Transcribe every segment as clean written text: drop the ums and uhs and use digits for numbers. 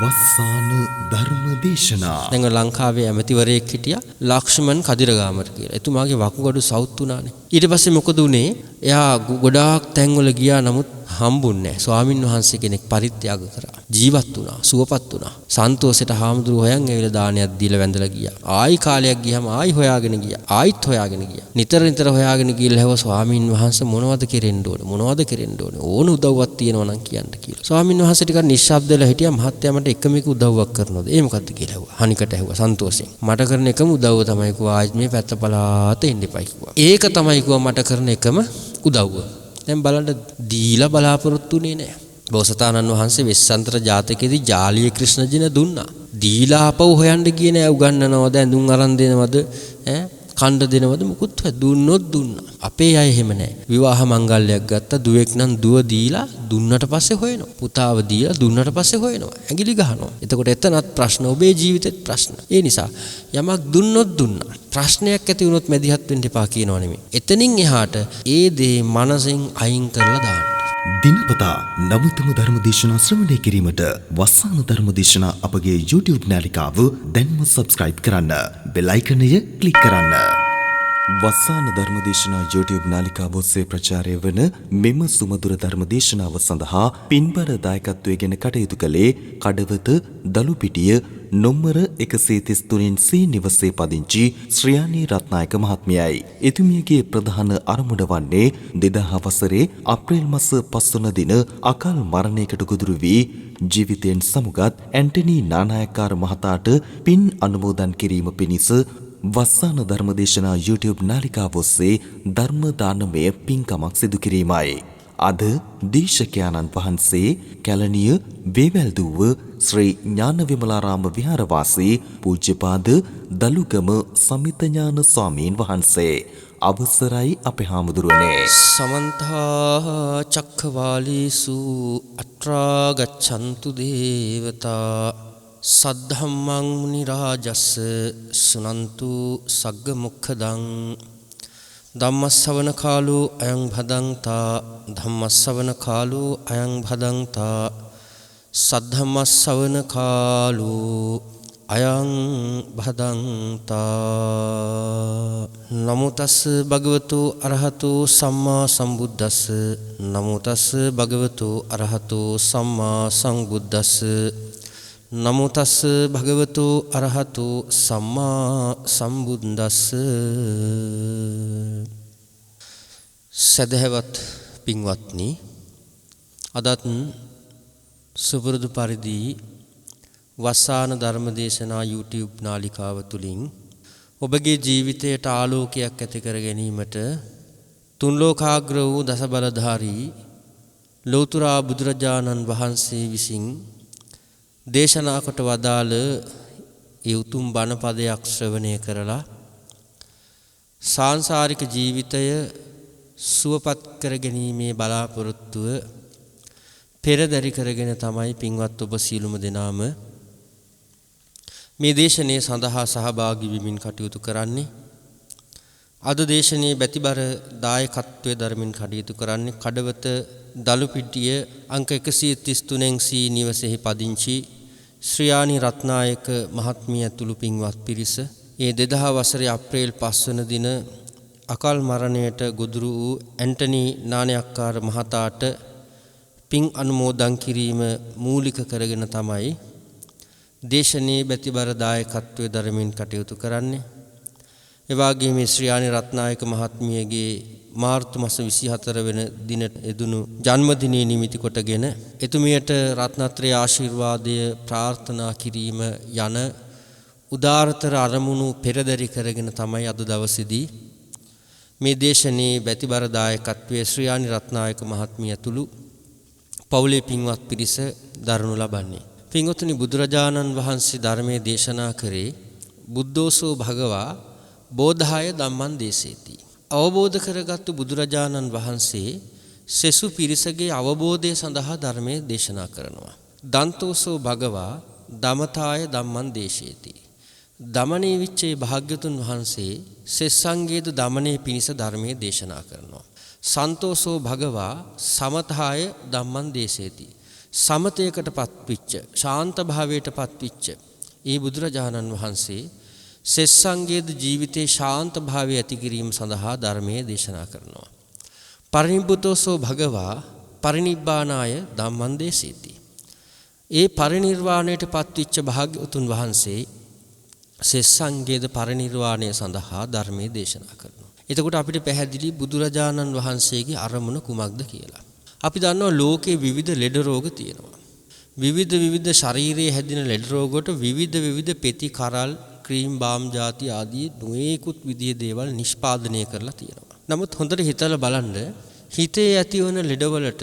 වස්සාන ධර්ම දේශනා. දැන් ලංකාවේ ඇමතිවරයෙක් හිටියා ලක්ෂ්මන් කදිරගාමර කියලා. එතුමාගේ වකුගඩු සවුත් වුණානේ. ඊට පස්සේ මොකද උනේ? එයා ගොඩාක් තැන්වල ගියා නමුත් හම්බුන්නේ නැහැ. ස්වාමින් වහන්සේ කෙනෙක් පරිත්‍යාග කරා. ජීවත් වුණා, සුවපත් වුණා. සන්තෝෂෙට හාමුදුරුවෝ හොයන් ඇවිල්ලා දානයක් දීලා වැඳලා ගියා. ආයි කාලයක් ගියාම ආයි හොයාගෙන ගියා. ආයිත් හොයාගෙන ගියා. නිතර හොයාගෙන ගිහලා හැව ස්වාමින් වහන්සේ මොනවද කෙරෙන්න ඕනේ? මොනවද කෙරෙන්න ඕනේ? ඕන උදව්වක් තියෙනවා නම් කියන්න කියලා. ස්වාමින් වහන්සේ ටිකක් නිශ්ශබ්දලා හිටියා. මහත්තයා මට එකම එක උදව්වක් කරනවද? ඒ මොකද්ද කියලා ඇහුවා. හනිකට ඇහුවා සන්තෝෂයෙන්. මට කරන එකම උදව්ව තමයි කිව්වා ආයෙත් මේ පැත්ත පලාත එන්න එපයි කිව්වා. ඒක තමයි කිව්වා මට කරන එකම උදව්ව. දැන් බලන්න දීලා බලාපොරොත්තුුනේ නැහැ. බෝසතාණන් වහන්සේ වෙස්සන්තර ජාතකයේදී ජාලිය ක්‍රිෂ්ණජින දුන්නා. දීලා ආපහු හොයන්න ගියේ නෑ. උගන්නනවද, ඇඳුම් අරන් දෙනවද, කණ්ඩ දෙනවද මොකුත් දුන්නොත් දුන්නා. අපේ අය එහෙම නෑ. විවාහ මංගල්‍යයක් ගත්තා. දුවෙක් නම් දුව දීලා දුන්නට පස්සේ හොයනවා. පුතාව දීලා දුන්නට පස්සේ හොයනවා. ඇඟිලි ගහනවා. එතකොට එතනත් ප්‍රශ්න, ඔබේ ජීවිතෙත් ප්‍රශ්න. ඒ නිසා යමක් දුන්නොත් දුන්නා. ප්‍රශ්නයක් ඇති වුණොත් මැදිහත් වෙන්න එපා කියනවා නෙමෙයි. එතනින් එහාට ඒ දේ මනසෙන් අයින් කරලා දාන්න. දිනපතා නවතම ධර්ම දේශනා ශ්‍රවණය කිරීමට වස්සාන ධර්ම දේශනා අපගේ YouTube නාලිකාව දැන්ම subscribe කරන්න. බෙල් අයිකනය ක්ලික් කරන්න. වස්සාන ධර්ම දේශනා YouTube නාලිකාව ඔස්සේ ප්‍රචාරය වන මෙම සුමధుර ධර්ම දේශනාව සඳහා පින්බර දායකත්වයෙන් කටයුතු කළේ කඩවත දලුපිටිය නොම්බර 133 සී නිවසේ පදිංචි ශ්‍රියානි රත්නායක මහත්මියයි. එතුමියගේ ප්‍රධාන අරමුණ වන්නේ 2000 වසරේ අප්‍රේල් මාස 5 වන දින අකාල මරණයකට ගොදුරු වී ජීවිතයෙන් සමුගත් ඇන්ටනි නානායක්කාර මහතාට පින් අනුමෝදන් කිරීම පිණිස වස්සාන ධර්මදේශනා YouTube නාලිකාව ඔස්සේ ධර්ම දානමය පින්කමක් සිදු කිරීමයි. අද දේශකයාණන් වහන්සේ කැලණිය වේවැල්දුව ශ්‍රී ඥාන විමලාරාම විහාරවාසී පූජ්‍යපාද දලුගම සමිත ඥාන ස්වාමීන් වහන්සේ. අවසරයි අපේ හාමුදුරුවනේ. සමන්ත චක්ඛවාලීසු අත්‍රා ගච්ඡන්තු දේවතා සද්ධම්මං මුනි රාජස්ස සුනන්තු සග්ග මොක්ඛදං ධම්මස්සවන කාලෝ අයං භදංතා ධම්මස්සවන කාලෝ අයං භදංතා සද්ධම්මස්සවන කාලෝ අයං භදංතා. නමෝ තස් භගවතු අරහතු සම්මා සම්බුද්දස්ස. නමෝ තස් භගවතු අරහතු සම්මා සම්බුද්දස්ස. නමෝ තස් භගවතු අරහතු සම්මා සම්බුද්දස්ස. සදහවත් පින්වත්නි, අදත් සුපුරුදු පරිදි වස්සාන ධර්මදේශනා YouTube නාලිකාව තුලින් ඔබගේ ජීවිතයට ආලෝකයක් ඇති කර ගැනීමට තුන් ලෝකාග්‍ර වූ දස බලධාරී ලෞතර බුදුරජාණන් වහන්සේ විසින් දේශනා කොට වදාළ ඒ උතුම් බණ පදයක් ශ්‍රවණය කරලා සාංශාරික ජීවිතය සුවපත් කර ගැනීමේ බලාපොරොත්තුව පෙරදරි කරගෙන තමයි පින්වත් ඔබ සියලුම දෙනාම මේ දේශනාවේ සඳහා සහභාගී වෙමින් කටයුතු කරන්නේ. අද දේශනාවේ බැතිබර දායකත්වයේ ධර්මින් කටයුතු කරන්නේ කඩවත දලුපිටිය අංක 133 සී නිවසේහි පදිංචි ශ්‍රියානි රත්නායක මහත්මිය ඇතුළු පින්වත් පිරිස. ඒ 2000 වසරේ අප්‍රේල් 5 වන දින අකාල් මරණයට ගොදුරු වූ ඇන්ටනි නානායක්කාර මහතාට පින් අනුමෝදන් කිරීම මූලික කරගෙන තමයි දේශනීය බැතිබර දායකත්වයේ ධර්මින් කටයුතු කරන්නේ. ඒ වගේම මේ ශ්‍රියානි රත්නායක මහත්මියගේ මාර්තු මාස 24 වෙනි දිනට එදුණු ජන්මදිනයේ නිමිති කොටගෙන එතුමියට රත්නත්‍රය ආශිර්වාදය ප්‍රාර්ථනා කිරීම යන උදාරතර අරමුණු පෙරදරි කරගෙන තමයි අද දවසේදී මේ දේශනීය බැතිබර දායකත්වයේ ශ්‍රියානි රත්නායක මහත්මිය ඇතුළු පවුලේ පින්වත් පිරිස දරනු ලබන්නේ. පින්වත්නි, බුදුරජාණන් වහන්සේ ධර්මයේ දේශනා කරේ බුද්ධෝසෝ භගවා බෝධාය ධම්මං දේශේති. අවබෝධ කරගත්තු බුදුරජාණන් වහන්සේ සෙසු පිරිසගේ අවබෝධය සඳහා ධර්මයේ දේශනා කරනවා. දන්තෝසෝ භගවා දමතාය ධම්මං දේශේති. දමනේ විච්චේ භාග්‍යතුන් වහන්සේ සෙස්සංගේද දමනේ පිණිස ධර්මයේ දේශනා කරනවා. සන්තෝසෝ භගවා සමතාය ධම්මං දේශේති. සමතයකටපත් වෙච්ච ශාන්ත භාවයටපත් වෙච්ච ඒ බුදුරජාණන් වහන්සේ සෙස්සංගේද ජීවිතේ ශාන්ත භාවය ඇති කිරීම සඳහා ධර්මයේ දේශනා කරනවා. පරිනිබ්බුතෝසෝ භගවා පරිනිබ්බානාය ධම්මං දේශේති. ඒ පරිනිර්වාණයටපත් වෙච්ච භාග්‍යවතුන් වහන්සේ සෙස්සංගේද පරිනිර්වාණය සඳහා ධර්මයේ දේශනා කරනවා. එතකොට අපිට පැහැදිලි බුදුරජාණන් වහන්සේගේ අරමුණ කුමක්ද කියලා. අපි දන්නවා ලෝකේ විවිධ ලෙඩ රෝග තියෙනවා. විවිධ ශරීරයේ හැදෙන ලෙඩ රෝග වලට විවිධ පෙති කරල් ක්‍රීම් බාම් ಜಾති ආදී නොයෙකුත් විදිහේ දේවල් නිෂ්පාදනය කරලා තියෙනවා. නමුත් හොඳට හිතලා බලන්න හිතේ ඇතිවන ලෙඩවලට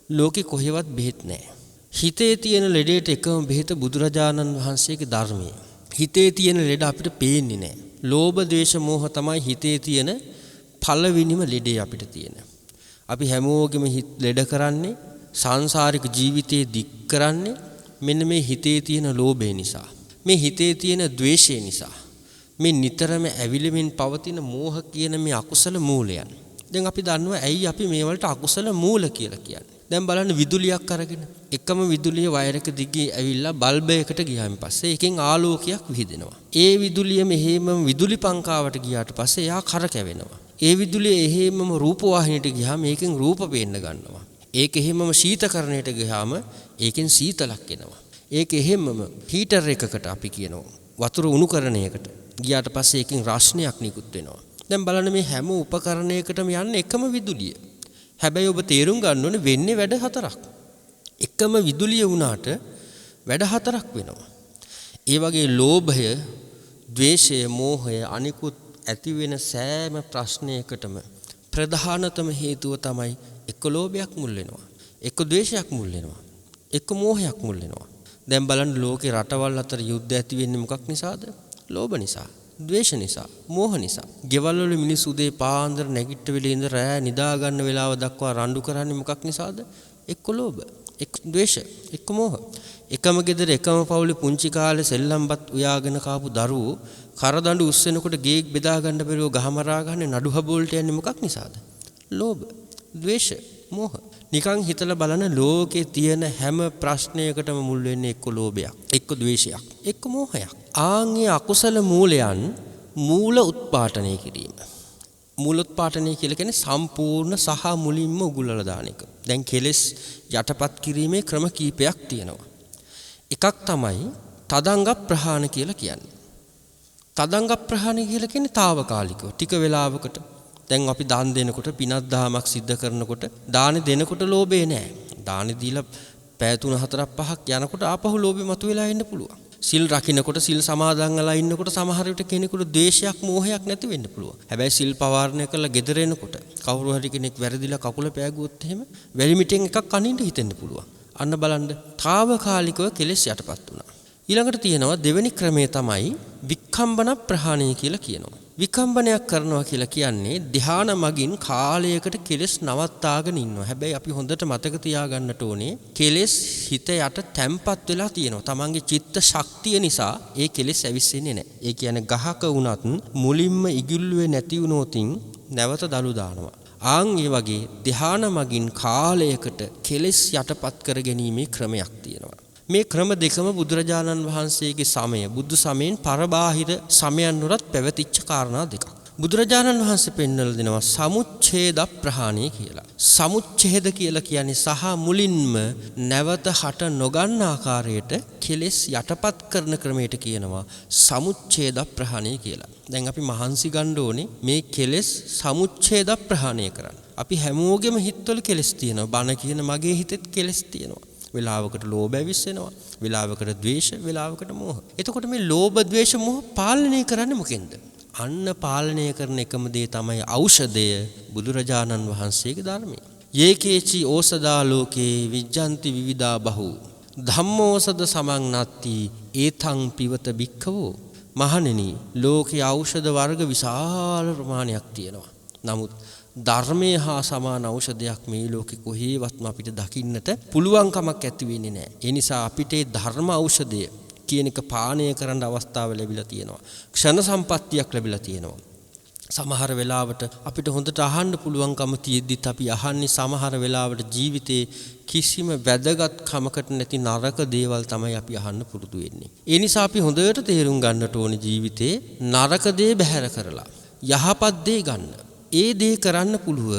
ලෝකේ කොහෙවත් බෙහෙත් නැහැ. හිතේ තියෙන ලෙඩේට එකම බෙහෙත බුදුරජාණන් වහන්සේගේ ධර්මය. හිතේ තියෙන ලෙඩ අපිට පේන්නේ නැහැ. ලෝභ, ද්වේෂ, මෝහ තමයි හිතේ තියෙන පළවෙනිම ලෙඩේ අපිට තියෙන. අපි හැමෝගෙම හිත ලෙඩ කරන්නේ සංසාරික ජීවිතේ දික් කරන්නේ මෙන්න මේ හිතේ තියෙන ලෝභය නිසා. මේ හිතේ තියෙන ද්වේෂය නිසා. මේ නිතරම ඇවිලෙමින් පවතින මෝහ කියන මේ අකුසල මූලයන්. දැන් අපි දන්නවා ඇයි අපි මේ වලට අකුසල මූල කියලා කියන්නේ. දැන් බලන්න විදුලියක් අරගෙන එකම විදුලිය වයර් එක දිගේ ඇවිල්ලා බල්බ් එකකට ගියාන් පස්සේ එකෙන් ආලෝකයක් විහිදෙනවා. ඒ විදුලිය මෙහෙම විදුලි පංකාවට ගියාට පස්සේ එයා කරකැවෙනවා. ඒ විදුලිය එහෙමම රූප වාහිනියට ගියාම ඒකෙන් රූප පේන්න ගන්නවා. ඒක එහෙමම ශීතකරණයට ගියාම ඒකෙන් සීතලක් එනවා. ඒක එහෙමම හීටර් එකකට අපි කියනවා වතුර උණු කරණයකට ගියාට පස්සේ ඒකෙන් රස්නයක් නිකුත් වෙනවා. දැන් බලන්න මේ හැම උපකරණයකටම යන්නේ එකම විදුලිය. හැබැයි ඔබ තේරුම් ගන්න ඕනේ වෙන්නේ වැඩ හතරක්. එකම විදුලිය වුණාට වැඩ හතරක් වෙනවා. ඒ වගේ ලෝභය, ද්වේෂය, මෝහය අනිකුත් ඇති වෙන සෑම ප්‍රශ්නයකටම ප්‍රධානතම හේතුව තමයි එක්ක ලෝභයක් මුල් වෙනවා, එක්ක ද්වේෂයක් මුල් වෙනවා, එක්ක මෝහයක් මුල් වෙනවා. දැන් බලන්න ලෝකේ රටවල් අතර යුද්ධ ඇති වෙන්නේ මොකක් නිසාද? ලෝභ නිසා, ද්වේෂ නිසා, මෝහ නිසා. ගෙවල් වල මිනිස්සු උදේ පාන්දර නැගිට වෙලේ ඉඳන් රෑ නිදා ගන්න වෙලාව දක්වා රණ්ඩු කරන්නේ මොකක් නිසාද? එක්ක ලෝභ, එක්ක ද්වේෂ, එක්ක මෝහ. එකම ගෙදර එකම පවුලේ පුංචි කාලේ සෙල්ලම්පත් උයාගෙන කාපු දරුවෝ කරදඬු උස්සනකොට ගේක් බෙදා ගන්න බැරුව ගහමරා ගන්න නඩු හබෝල්ට යන්නේ මොකක් නිසාද? ලෝභ, ද්වේෂ, මෝහ. නිකන් හිතලා බලන ලෝකේ තියෙන හැම ප්‍රශ්නයකටම මුල් වෙන්නේ එක්ක ලෝභයක්, එක්ක ද්වේෂයක්, එක්ක මෝහයක්. ආන්ගේ අකුසල මූලයන් මූල උත්පාටනය කිරීම. මූල උත්පාටනය කියලා කියන්නේ සම්පූර්ණ සහ මුලින්ම උගුලලා දාන එක. දැන් කෙලෙස් යටපත් කිරීමේ ක්‍රම කීපයක් තියෙනවා. එකක් තමයි තදංග ප්‍රහාණ කියලා කියන්නේ. තදංග ප්‍රහාණය කියලා කියන්නේ తాවකාලිකව ටික වෙලාවකට. දැන් අපි දාන දෙනකොට පිනක් දහමක් සිද්ධ කරනකොට දාන දෙනකොට ලෝභය නැහැ. දාන දීලා පැය 3-4-5ක් යනකොට ආපහු ලෝභය මතුවලා එන්න පුළුවන්. සිල් රකින්නකොට සිල් සමාදන් වෙලා ඉන්නකොට සමහර විට කෙනෙකුට ද්වේෂයක් මෝහයක් නැති වෙන්න පුළුවන්. හැබැයි සිල් පවාරණය කරලා ගෙදර එනකොට කවුරු හරි කෙනෙක් වැරදිලා කකුල පෑගුවොත් එහෙම වැලිමිටෙන් එකක් අනින්න හිතෙන්න පුළුවන්. අන්න බලන්න తాවකාලිකව කෙලෙස් යටපත් වුණා. ඊළඟට තියෙනවා දෙවෙනි ක්‍රමය තමයි වික්ඛම්බන ප්‍රහාණය කියලා කියනවා. විකම්බනයක් කරනවා කියලා කියන්නේ ධ්‍යාන මගින් කාලයකට කෙලෙස් නවත්තාගෙන ඉන්නවා. හැබැයි අපි හොඳට මතක තියාගන්නට ඕනේ කෙලෙස් හිත යට තැම්පත් වෙලා තියෙනවා. තමන්ගේ චිත්ත ශක්තිය නිසා ඒ කෙලෙස් ඇවිස්සෙන්නේ නැහැ. ඒ කියන්නේ ගහක වුණත් මුලින්ම ඉගිල්ලුවේ නැති වුණොතින් නැවත දළු දානවා. ආන් ඒ වගේ ධ්‍යාන මගින් කාලයකට කෙලෙස් යටපත් කර ගැනීමේ ක්‍රමයක් තියෙනවා. මේ ක්‍රම දෙකම බුදුරජාණන් වහන්සේගේ සමය බුදු සමයෙන් පරබාහිර සමයන් වලත් පැවතිච්ච කාරණා දෙකක්. බුදුරජාණන් වහන්සේ පෙන්වලා දෙනවා සමුච්ඡේද ප්‍රහාණය කියලා. සමුච්ඡේද කියලා කියන්නේ සහ මුලින්ම නැවත හට නොගන්න ආකාරයට කෙලෙස් යටපත් කරන ක්‍රමයට කියනවා සමුච්ඡේද ප්‍රහාණය කියලා. දැන් අපි මහන්සි ගන්න ඕනේ මේ කෙලෙස් සමුච්ඡේද ප්‍රහාණය කරන්න. අපි හැමෝගෙම හිතවල කෙලෙස් තියෙනවා. බන කියන මගේ හිතෙත් කෙලෙස් තියෙනවා. වෙලාවකට ලෝභ ඇවිස්සෙනවා, වෙලාවකට ද්වේෂ, වෙලාවකට මෝහ. එතකොට මේ ලෝභ, ද්වේෂ, මෝහ පාලනය කරන්නේ මොකෙන්ද? අන්න පාලනය කරන එකම දේ තමයි ඖෂධය බුදුරජාණන් වහන්සේගේ ධර්මය. යේකේචි ඕසදා ලෝකේ විජ්ජන්ති විවිධා බහු ධම්මෝසද සමං නත්ති ඒතං පිවත භික්ඛවෝ. මහණෙනි, ලෝකේ ඖෂධ වර්ග විශාල ප්‍රමාණයක් තියෙනවා. නමුත් ධර්මයේ හා සමාන ඖෂධයක් මේ ලෝකේ කොහේවත්ම අපිට දකින්නට පුළුවන් කමක් ඇති වෙන්නේ නැහැ. ඒ නිසා අපිට ධර්ම ඖෂධය කියන එක පානය කරන්න අවස්ථාව ලැබිලා තියෙනවා. ක්ෂණ සම්පත්තියක් ලැබිලා තියෙනවා. සමහර වෙලාවට අපිට හොඳට අහන්න පුළුවන්කම තියෙද්දිත් අපි අහන්නේ සමහර වෙලාවට ජීවිතේ කිසිම වැදගත්කමකට නැති නරක දේවල් තමයි අපි අහන්න පුරුදු වෙන්නේ. ඒ නිසා අපි හොඳට තේරුම් ගන්නට ඕනේ ජීවිතේ නරක දේ බැහැර කරලා යහපත් දේ ගන්න. ඒ දේ කරන්න පුළුව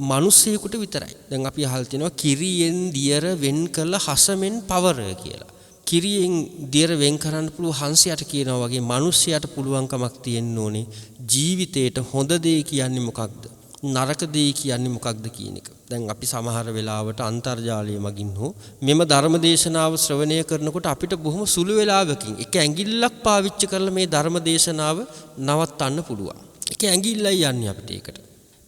මිනිස්සෙකුට විතරයි. දැන් අපි අහල් තිනවා කිරියෙන් දියර වෙන් කළ හසමෙන් පවර කියලා. කිරියෙන් දියර වෙන් කරන්න පුළුව හංසයට කියනවා වගේ මිනිස්සයාට පුළුවන්කමක් තියෙන්න ඕනේ ජීවිතේට හොඳ දේ කියන්නේ මොකක්ද නරක දේ කියන්නේ මොකක්ද කියන එක. දැන් අපි සමහර වෙලාවට අන්තර්ජාලය මගින් හෝ මෙම ධර්මදේශනාව ශ්‍රවණය කරනකොට අපිට බොහොම සුළු වෙලාවකින් එක ඇඟිල්ලක් පාවිච්චි කරලා මේ ධර්මදේශනාව නවත්තන්න පුළුවන්. එක ඇඟිල්ලයි යන්නේ අපිට ඒකට.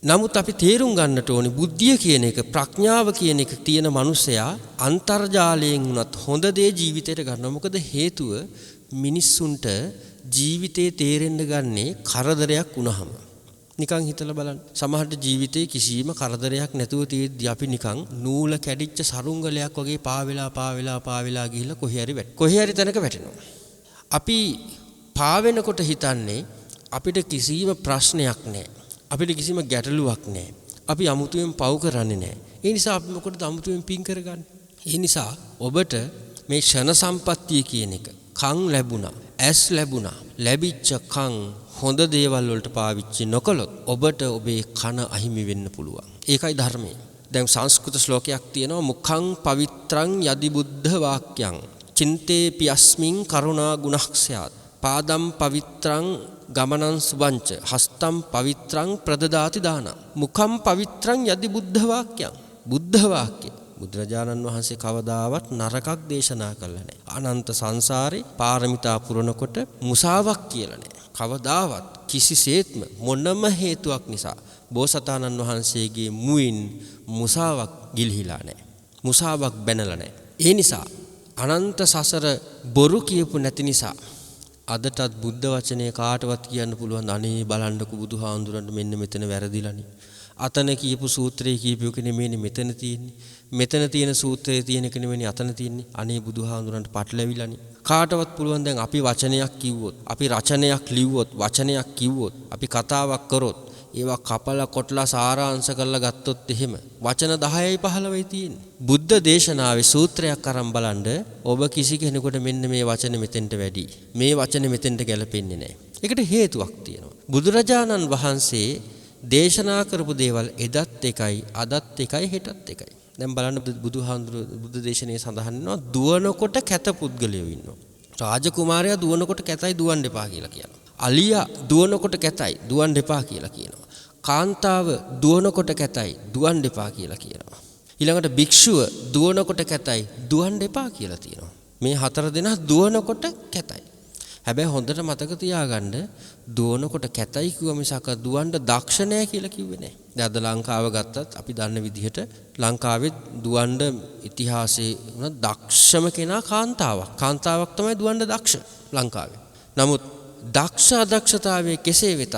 නමුත් අපි තේරුම් ගන්නට ඕනේ බුද්ධිය කියන එක ප්‍රඥාව කියන එක තියෙන මනුස්සයා අන්තර්ජාලයෙන් උනත් හොඳ දේ ජීවිතයට ගන්නවා. මොකද හේතුව මිනිස්සුන්ට ජීවිතේ තේරෙන්න ගන්නේ කරදරයක් වුණාම. නිකන් හිතලා බලන්න. සමහරට ජීවිතේ කිසිම කරදරයක් නැතුව තියෙද්දි අපි නිකන් නූල කැඩිච්ච සරුංගලයක් වගේ පාවෙලා ගිහිල්ලා කොහේ හරි තැනක වැටෙනවා. අපි පාවෙනකොට හිතන්නේ අපිට කිසිම ප්‍රශ්නයක් නැහැ. අපිට කිසිම ගැටලුවක් නැහැ. අපි අමුතුවෙන් පව් කරන්නේ නැහැ. ඒ නිසා අපි මොකටද අමුතුවෙන් පින් කරගන්නේ? ඒ නිසා ඔබට මේ ෂණ සම්පත්තිය කියන එක කන් ලැබුණා, ඇස් ලැබුණා. ලැබිච්ච කන් හොඳ දේවල් වලට පාවිච්චි නොකළොත් ඔබට ඔබේ කන අහිමි වෙන්න පුළුවන්. ඒකයි ධර්මය. දැන් සංස්කෘත ශ්ලෝකයක් තියෙනවා මුඛං පවිත්‍රං යදි බුද්ධ වාක්‍යං චින්තේ පියස්මින් කරුණා ගුණක්ඛයාත් පාදම් පවිත්‍රං ගමනං සුබංච හස්තම් පවිත්‍රං ප්‍රදදාති දාන මුඛම් පවිත්‍රං යදි බුද්ධ වාක්‍යං බුද්ධ වාක්‍ය බුදුරජාණන් වහන්සේ කවදාවත් නරකක් දේශනා කළා නැහැ. අනන්ත සංසාරේ පාරමිතා පුරනකොට මුසාවක් කියලා නැහැ. කවදාවත් කිසිසේත්ම මොනම හේතුවක් නිසා බෝසතාණන් වහන්සේගේ මුවින් මුසාවක් ගිලිහිලා නැහැ. මුසාවක් බැනලා නැහැ. ඒ නිසා අනන්ත සසර බොරු කියපු නැති නිසා අදටත් බුද්ධ වචනේ කාටවත් කියන්න පුළුවන් අනේ බලන්නකෝ බුදුහාඳුරන්ට මෙන්න මෙතන වැරදිලානේ. අතන කියපු සූත්‍රයේ කියපු එක නෙමෙයි මෙතන තියෙන්නේ. මෙතන තියෙන සූත්‍රයේ තියෙන එක නෙමෙයි අතන තියෙන්නේ. අනේ බුදුහාඳුරන්ට පටලැවිලානේ. කාටවත් පුළුවන් දැන් අපි වචනයක් කිව්වොත්, අපි රචනයක් ලිව්වොත්, වචනයක් කිව්වොත්, අපි කතාවක් කරොත්, ඒවා කපලා කොටලා සාරාංශ කරලා ගත්තොත් එහෙම වචන 10යි 15යි තියෙන්නේ. බුද්ධ දේශනාවේ සූත්‍රයක් අරන් බලන්න ඔබ කිසි කෙනෙකුට මෙන්න මේ වචන මෙතෙන්ට වැඩි. මේ වචන මෙතෙන්ට ගැලපෙන්නේ නැහැ. ඒකට හේතුවක් තියෙනවා. බුදුරජාණන් වහන්සේ දේශනා කරපු දේවල් එදත් එකයි, අදත් එකයි, හෙටත් එකයි. දැන් බලන්න බුදුහාඳුරු බුද්ධ දේශනාවේ සඳහන් වෙනවා දුවනකොට කැත පුද්ගලයෝ ඉන්නවා. රාජකුමාරයා දුවනකොට කැතයි දුවන්න එපා කියලා කියනවා. අලියා දුවනකොට කැතයි දුවන්න එපා කියලා කියනවා. කාන්තාව දුවනකොට කැතයි දුවන්න එපා කියලා කියනවා. ඊළඟට භික්ෂුව දුවනකොට කැතයි දුවන්න එපා කියලා තියෙනවා. මේ හතර දෙනා දුවනකොට කැතයි. හැබැයි හොඳට මතක තියාගන්න දුවනකොට කැතයි කිව්ව මිසක දුවන්න දක්ෂ නැහැ කියලා කිව්වේ නැහැ. දැන් අද ලංකාව ගත්තත් අපි දන්න විදිහට ලංකාවේ දුවන්න ඉතිහාසයේ වුණ දක්ෂම කෙනා කාන්තාවක්. කාන්තාවක් තමයි දුවන්න දක්ෂ ලංකාවේ. නමුත් දක්ෂ අදක්ෂතාවයේ කෙසේ වෙතත්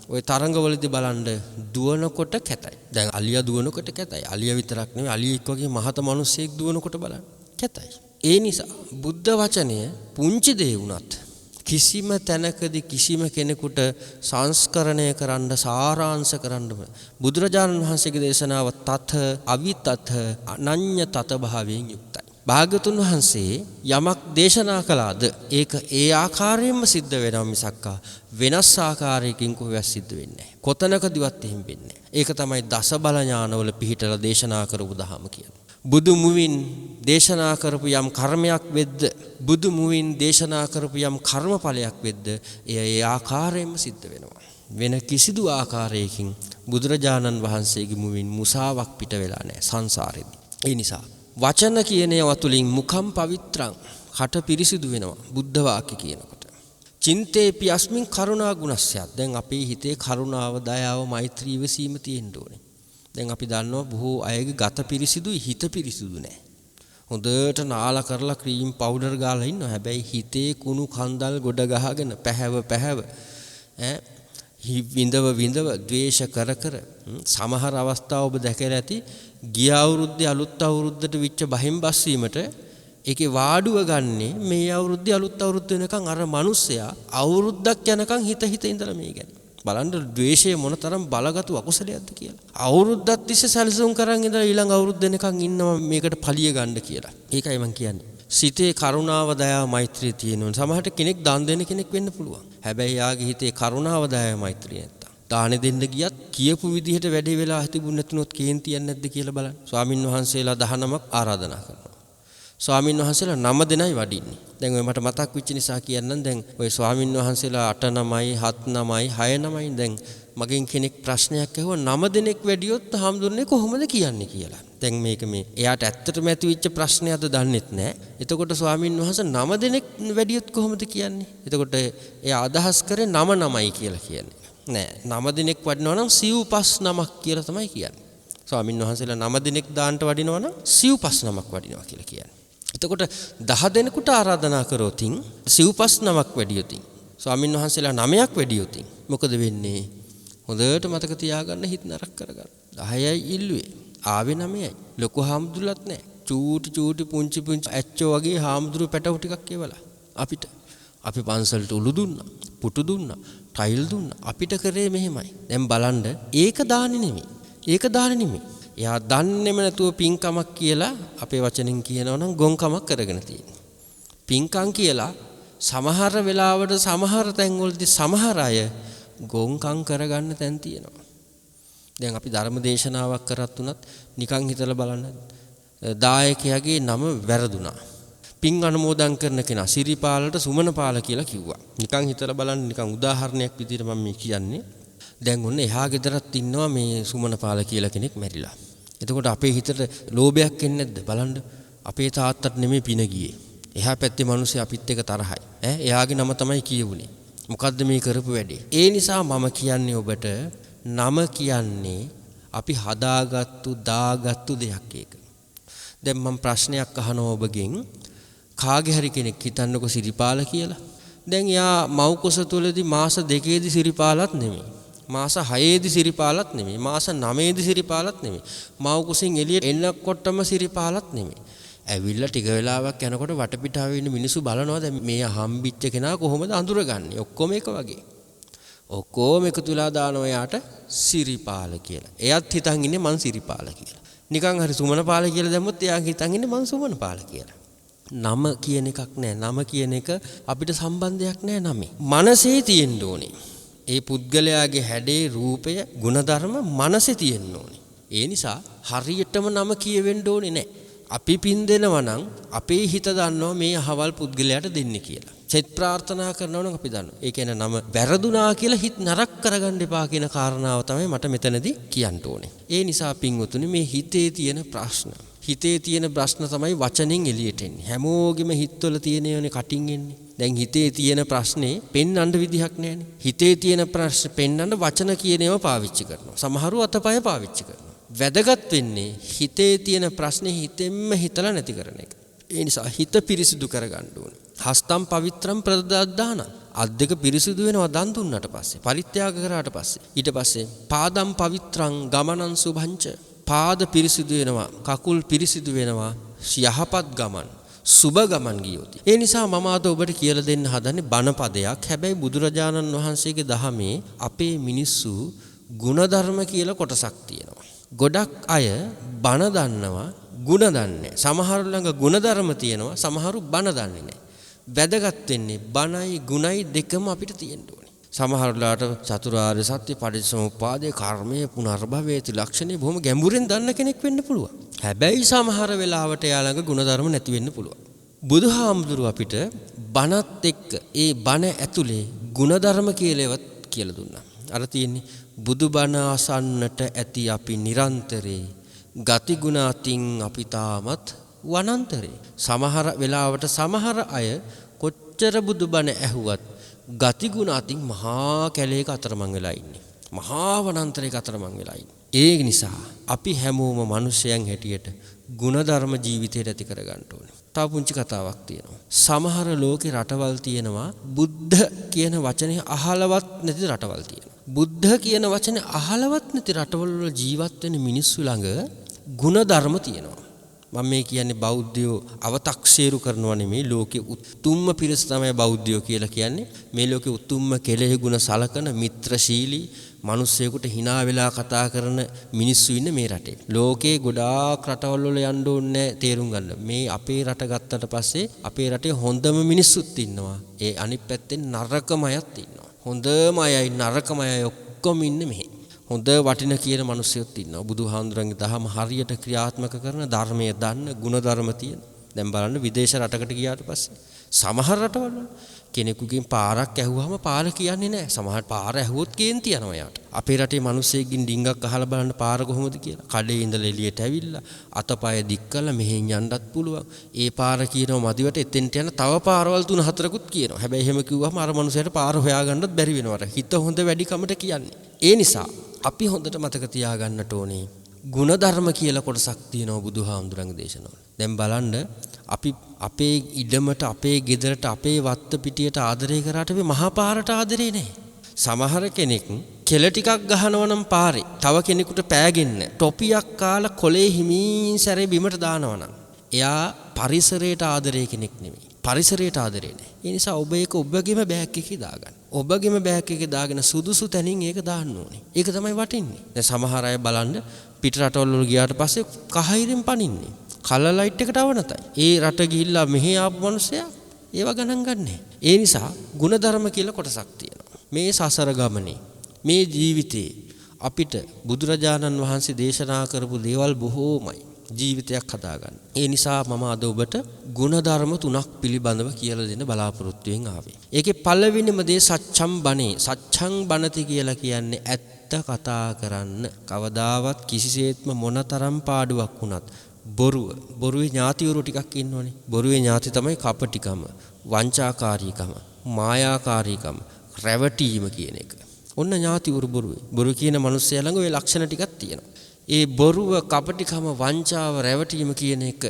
ওই තරංගවලදී බලන්න දුවනකොට කැතයි. දැන් අලියා දුවනකොට කැතයි. අලියා විතරක් නෙවෙයි අලියෙක් වගේ මහත මිනිස්සෙක් දුවනකොට බලන්න කැතයි. ඒ නිසා බුද්ධ වචනය පුංචි දේ වුණත් කිසිම තැනකදී කිසිම කෙනෙකුට සංස්කරණය කරන්න සාරාංශ කරන්න බුදුරජාණන් වහන්සේගේ දේශනාව තත අවිතත අනඤ්‍ය තත භාවයෙන් යුක්තයි. භාග්‍යතුන් වහන්සේ යමක් දේශනා කළාද ඒක ඒ ආකාරයෙන්ම සිද්ධ වෙනවා මිසක් වෙනස් ආකාරයකින් කොහොමවත් සිද්ධ වෙන්නේ නැහැ. කොතනකදීවත් එහෙම වෙන්නේ නැහැ. ඒක තමයි දස බල ඥානවල පිහිටලා දේශනා කරපු දහම කියන්නේ. බුදු මුවින් දේශනා කරපු යම් කර්මයක් වෙද්ද බුදු මුවින් දේශනා කරපු යම් කර්මඵලයක් වෙද්ද ඒ ආකාරයෙන්ම සිද්ධ වෙනවා. වෙන කිසිදු ආකාරයකින් බුදුරජාණන් වහන්සේගේ මුවින් මුසාවක් පිට වෙලා නැහැ සංසාරෙදී. ඒ නිසා වචන කියන ඒවා තුලින් මුඛම් පවිත්‍රං කට පිරිසිදු වෙනවා බුද්ධ වාක්‍ය කියනකොට. චින්තේ පියස්මින් කරුණා ගුණස්යත්. දැන් අපේ හිතේ කරුණාව, දයාව, මෛත්‍රී ඉවසීම තියෙන්න ඕනේ. දැන් අපි දන්නවා බොහෝ අයගේ ගත පිරිසිදුයි හිත පිරිසිදු නැහැ. හොඳට නාලා කරලා ක්‍රීම් පවුඩර් ගාලා ඉන්නවා. හැබැයි හිතේ කුණු කන්දල් ගොඩ ගහගෙන පැහැව විඳව ද්වේෂ කර සමහර අවස්ථා ඔබ දැකලා ඇති ගිය අවුරුද්දේ අලුත් අවුරුද්දට විච්ච බහින් බස්සීමට ඒකේ වාඩුව ගන්නේ මේ අවුරුද්දේ අලුත් අවුරුද්ද වෙනකන් අර මිනිස්සයා අවුරුද්දක් යනකන් හිත ඉඳලා මේ ගැන බලන්න ද්වේෂය මොනතරම් බලගත් අකුසලයක්ද කියලා. අවුරුද්දක් තිස්සේ සැලසුම් කරන් ඉඳලා ඊළඟ අවුරුද්ද වෙනකන් ඉන්නවා මේකට පලිය ගන්න කියලා. ඒකයි මම කියන්නේ. සිතේ කරුණාව දයාව මෛත්‍රිය තියෙනවා. සමහරට කෙනෙක් දන් දෙන කෙනෙක් වෙන්න පුළුවන්. හැබැයි යාගේ හිතේ කරුණාව දයාව මෛත්‍රිය නැත්තම්. දානෙ දෙන්න ගියත් කියපු විදිහට වැඩේ වෙලා හිටිබුන් නැතුනොත් කේන්තියක් නැද්ද කියලා බලන්න. ස්වාමින් වහන්සේලා 19ක් ආරාධනා කරනවා. ස්වාමින් වහන්සේලා 9 දෙනයි වඩින්නේ. දැන් ඔය මට මතක් වෙච්ච නිසා කියන්නම්. දැන් ඔය ස්වාමින් වහන්සේලා 8 9යි 7 9යි 6 9යි දැන් මගෙන් කෙනෙක් ප්‍රශ්නයක් ඇහුවා 9 දෙනෙක් වැඩියොත් හාමුදුරනේ කොහොමද කියන්නේ කියලා. දැන් මේක මේ එයාට ඇත්තටම ඇති වෙච්ච ප්‍රශ්නයක්ද දන්නෙත් නැහැ. එතකොට ස්වාමින් වහන්සේ 9 දෙනෙක් වැඩියොත් කොහොමද කියන්නේ? එතකොට එයා අදහස් කරේ 9 9යි කියලා කියන්නේ. නෑ 9 දිනක් වඩිනවා නම් සිව්පස් නමක් කියලා තමයි කියන්නේ. ස්වාමින් වහන්සේලා 9 දිනක් දාන්නට වඩිනවා නම් සිව්පස් නමක් වඩිනවා කියලා කියන්නේ. එතකොට 10 දෙනෙකුට ආරාධනා කරොතින් සිව්පස් නමක් වැඩියොතින් ස්වාමින් වහන්සේලා 9ක් වැඩියොතින් මොකද වෙන්නේ? හොඳට මතක තියාගන්න හිත නරක කරගන්න. 10යි ඉල්ලුවේ. ආවේ 9යි. ලොකු හාමුදුරුවොත් නෑ. චූටි පුංචි ඇච්චෝ වගේ හාමුදුරු පැටවු ටිකක් ඒවලා අපිට අපි පන්සලට උළු දුන්නා, පුටු දුන්නා, ටයිල් දුන්නා. අපිට කරේ මෙහෙමයි. දැන් බලන්න ඒක දාන්නේ නෙමෙයි. එයා දන්නේම නැතුව පින්කමක් කියලා අපේ වචනෙන් කියනවා නම් ගොන්කමක් කරගෙන තියෙනවා. පින්කම් කියලා සමහර වෙලාවට සමහර තැන්වලදී සමහර අය ගොන්කම් කරගන්න තැන් තියෙනවා. දැන් අපි ධර්ම දේශනාවක් කරත් උනත් නිකන් හිතලා බලන්න. දායකයාගේ නම වැරදුනා. පින් අනුමෝදන් කරන කෙනා සිරිපාලට සුමනපාල කියලා කිව්වා. නිකන් හිතලා බලන්න නිකන් උදාහරණයක් විදිහට මම මේ කියන්නේ. දැන් ඔන්න එහා ගෙදරත් ඉන්නවා මේ සුමනපාල කියලා කෙනෙක් මැරිලා. එතකොට අපේ හිතට ලෝභයක් එන්නේ නැද්ද? බලන්න. අපේ තාත්තට නෙමෙයි පින ගියේ. එහා පැත්තේ මිනිස්සු අපිත් එක්ක තරහයි. එයාගේ නම තමයි කියවුනේ. මොකද්ද මේ කරපු වැඩේ? ඒ නිසා මම කියන්නේ ඔබට නම කියන්නේ අපි හදාගත්තු දාගත්තු දෙයක් ඒක. දැන් මම ප්‍රශ්නයක් අහනවා ඔබගෙන්. කාගේ හරි කෙනෙක් හිතන්නකො සිරිපාල කියලා. දැන් යා මව් කුස තුලදී මාස 2ේදී සිරිපාලත් නෙමෙයි. මාස 6ේදී සිරිපාලත් නෙමෙයි. මාස 9ේදී සිරිපාලත් නෙමෙයි. මව් කුසින් එළියට එන්නකොටම සිරිපාලත් නෙමෙයි. ඇවිල්ලා ටික වෙලාවක් යනකොට වටපිටාවේ ඉන්න මිනිස්සු බලනවා දැන් මේ හම්බිච්ච කෙනා කොහොමද අඳුරගන්නේ? ඔක්කොම එක වගේ. ඔක්කොම එකතු වෙලා දානවා යාට සිරිපාල කියලා. එයාත් හිතන් ඉන්නේ මං සිරිපාල කියලා. නිකන් හරි සුමනපාල කියලා දැම්මොත් එයා හිතන් ඉන්නේ මං සුමනපාල කියලා. නම කියන එකක් නැහැ. නම කියන එක අපිට සම්බන්ධයක් නැහැ නමේ. මනසේ තියෙන්න ඕනේ. ඒ පුද්ගලයාගේ හැඩේ රූපය ගුණධර්ම මනසේ තියෙන්න ඕනේ. ඒ නිසා හරියටම නම කියවෙන්න ඕනේ නැහැ. අපි පින් දෙනවා නම් අපේ හිත දන්නවා මේ අහවල් පුද්ගලයාට දෙන්නේ කියලා. සෙත් ප්‍රාර්ථනා කරනවා නම් අපි දන්නවා. ඒ කියන්නේ නම වැරදුනා කියලා හිත නරක කරගන්න එපා කියන කාරණාව තමයි මට මෙතනදී කියන්න ඕනේ. ඒ නිසා පින්වතුනි මේ හිතේ තියෙන ප්‍රශ්න තමයි වචනෙන් එළියට එන්නේ. හැමෝගෙම හිතවල තියෙනවනේ කටින් එන්නේ. දැන් හිතේ තියෙන ප්‍රශ්නේ පෙන්වන්න විදිහක් නැහැනේ. හිතේ තියෙන ප්‍රශ්න පෙන්වන්න වචන කියන ඒවා පාවිච්චි කරනවා. සමහරව අතපය පාවිච්චි කරනවා. වැදගත් වෙන්නේ හිතේ තියෙන ප්‍රශ්නේ හිතෙන්ම හිතලා නැති කරන එක. ඒ නිසා හිත පිරිසිදු කරගන්න ඕනේ. හස්තම් පවිත්‍රම් ප්‍රදදාන. අත් දෙක පිරිසිදු වෙනවා දන් දුන්නාට පස්සේ. පරිත්‍යාග කරාට පස්සේ. ඊට පස්සේ පාදම් පවිත්‍රං ගමනං සුභංච. පාද පිරිසිදු වෙනවා, කකුල් පිරිසිදු වෙනවා, යහපත් ගමන්, සුබ ගමන් ගියොත්. ඒ නිසා මම අද ඔබට කියලා දෙන්න හදන්නේ බණපදයක්. හැබැයි බුදුරජාණන් වහන්සේගේ දහමේ අපේ මිනිස්සු ගුණධර්ම කියලා කොටසක් තියෙනවා. ගොඩක් අය බණ දන්නවා, ගුණ දන්නේ. සමහරු ළඟ ගුණධර්ම තියෙනවා, සමහරු බණ දන්නේ නැහැ. වැදගත් වෙන්නේ බණයි ගුණයි දෙකම අපිට තියෙන්න ඕනේ. සමහරලාට චතුරාර්ය සත්‍ය පටිච්චසමුප්පාදේ කර්මය පුනර්භවයේ ත්‍රිලක්ෂණේ බොහොම ගැඹුරින් දන්න කෙනෙක් වෙන්න පුළුවන්. හැබැයි සමහර වෙලාවට එයා ළඟ ගුණධර්ම නැති වෙන්න පුළුවන්. බුදුහාමුදුරුව අපිට බණත් එක්ක ඒ බණ ඇතුලේ ගුණධර්ම කියලාවත් කියලා දුන්නා. අර තියෙන්නේ බුදුබණ අසන්නට ඇති අපි නිරන්තරේ ගති ගුණ අතින් අපි තාමත් වනාන්තරේ. සමහර වෙලාවට සමහර අය කොච්චර බුදුබණ ඇහුවත් ගති ගුණ අතින් මහා කැලේක අතරමං වෙලා ඉන්නේ. මහා වනාන්තරයක අතරමං වෙලා ඉන්නේ. ඒ නිසා අපි හැමෝම මිනිසයන් හැටියට ගුණධර්ම ජීවිතයට ඇති කර ගන්න ඕනේ. තව පුංචි කතාවක් තියෙනවා. සමහර ලෝකේ රටවල් තියෙනවා බුද්ධ කියන වචනේ අහලවත් නැති රටවල් තියෙනවා. බුද්ධ කියන වචනේ අහලවත් නැති රටවල් වල ජීවත් වෙන මිනිස්සු ළඟ ගුණධර්ම තියෙනවා. මම මේ කියන්නේ බෞද්ධයෝ අව탁සේරු කරනවා නෙමෙයි. ලෝකේ උතුම්ම පිරිස තමයි බෞද්ධයෝ කියලා කියන්නේ. මේ ලෝකේ උතුම්ම කෙලෙහි ගුණ සලකන මිත්‍රශීලී මිනිස්සෙකුට hina වෙලා කතා කරන මිනිස්සු ඉන්න මේ රටේ. ලෝකේ ගොඩාක් රටවල් වල යන්න ඕනේ තේරුම් ගන්න. මේ අපේ රට ගත්තට පස්සේ අපේ රටේ හොඳම මිනිස්සුත් ඉන්නවා. ඒ අනිත් පැත්තෙන් නරකම අයත් ඉන්නවා. හොඳම අයයි නරකම අයයි ඔක්කොම ඉන්නේ මෙහි. හොඳ වටින කියන මිනිස්සුත් ඉන්නවා. බුදුහාමුදුරන්ගේ දහම හරියට ක්‍රියාත්මක කරන ධර්මයේ දන්න ගුණ ධර්ම තියෙන. දැන් බලන්න විදේශ රටකට ගියාට පස්සේ සමහර රටවල කෙනෙකුගෙන් පාරක් ඇහුවාම පාර කියන්නේ නැහැ. සමහර පාර ඇහුවොත් කේන්ති යනවා යාට. අපේ රටේ මිනිස්සෙක්ගෙන් ඩිංගක් අහලා බලන්න පාර කොහොමද කියලා. කඩේ ඉඳලා එළියට ඇවිල්ලා අතපය දික් කරලා මෙහෙන් යන්නත් පුළුවන්. ඒ පාර කියනවා මදිවට එතෙන්ට යන තව පාරවල් 3-4කුත් කියනවා. හැබැයි එහෙම කිව්වම අර මිනිහයාට පාර හොයාගන්නත් බැරි වෙනවා. හිත හොඳ වැඩි කමට කියන්නේ. ඒ නිසා අපි හොඳට මතක තියාගන්නට ඕනේ ගුණධර්ම කියලා කොටසක් තියෙනවා බුදුහාමුදුරන්ගේ දේශනාවල. දැන් බලන්න අපි අපේ ඉඩමට අපේ ගෙදරට අපේ වත්ත පිටියට ආදරය කරාට මේ මහා පාරට ආදරේ නැහැ. සමහර කෙනෙක් කෙල ටිකක් ගහනවා නම් පාරේ තව කෙනෙකුට පෑගෙන්න ටොපියක් කාලා කොලේ හිමින් සැරේ බිමට දානවා නම් එයා පරිසරයට ආදරේ කෙනෙක් නෙමෙයි. පරිසරයට ආදරේ නැහැ. ඒ නිසා ඔබ ඒක ඔබගේම බෑග් එකේ දාගන්න. ඔබගේම බෑග් එකේ දාගෙන සුදුසු තැනින් ඒක දාන්න ඕනේ. ඒක තමයි වටින්නේ. දැන් සමහර අය බලන්න පිට රටවල් වල ගියාට පස්සේ කහිරෙන් පනින්නේ. කලර් ලයිට් එකට අවනතයි. ඒ රට ගිහිල්ලා මෙහි ආපු මිනිස්සයා ඒව ගණන් ගන්නෑ. ඒ නිසා ಗುಣධර්ම කියලා කොටසක් තියෙනවා. මේ සසර ගමනේ මේ ජීවිතේ අපිට බුදුරජාණන් වහන්සේ දේශනා කරපු දේවල් බොහෝමයි. ජීවිතයක් හදාගන්න. ඒ නිසා මම අද ඔබට ಗುಣධර්ම 3ක් පිළිබඳව කියලා දෙන්න බලාපොරොත්තු වෙන් ආවේ. ඒකේ පළවෙනිම දේ සච්ඡම් බණේ. සච්ඡං බණති කියලා කියන්නේ ඇත්ත කතා කරන්න. කවදාවත් කිසිසේත්ම මොනතරම් පාඩුවක් වුණත් බොරුවේ ඥාතිවරු ටිකක් ඉන්නෝනේ. බොරුවේ ඥාති තමයි කපටිකම, වංචාකාරීකම, මායාකාරීකම, රැවටීම කියන එක. ඔන්න ඥාතිවරු බොරුවේ. බොරු කියන මිනිස්සයා ළඟ ওই ලක්ෂණ ටිකක් තියෙනවා. ඒ බොරුව, කපටිකම, වංචාව, රැවටීම කියන එක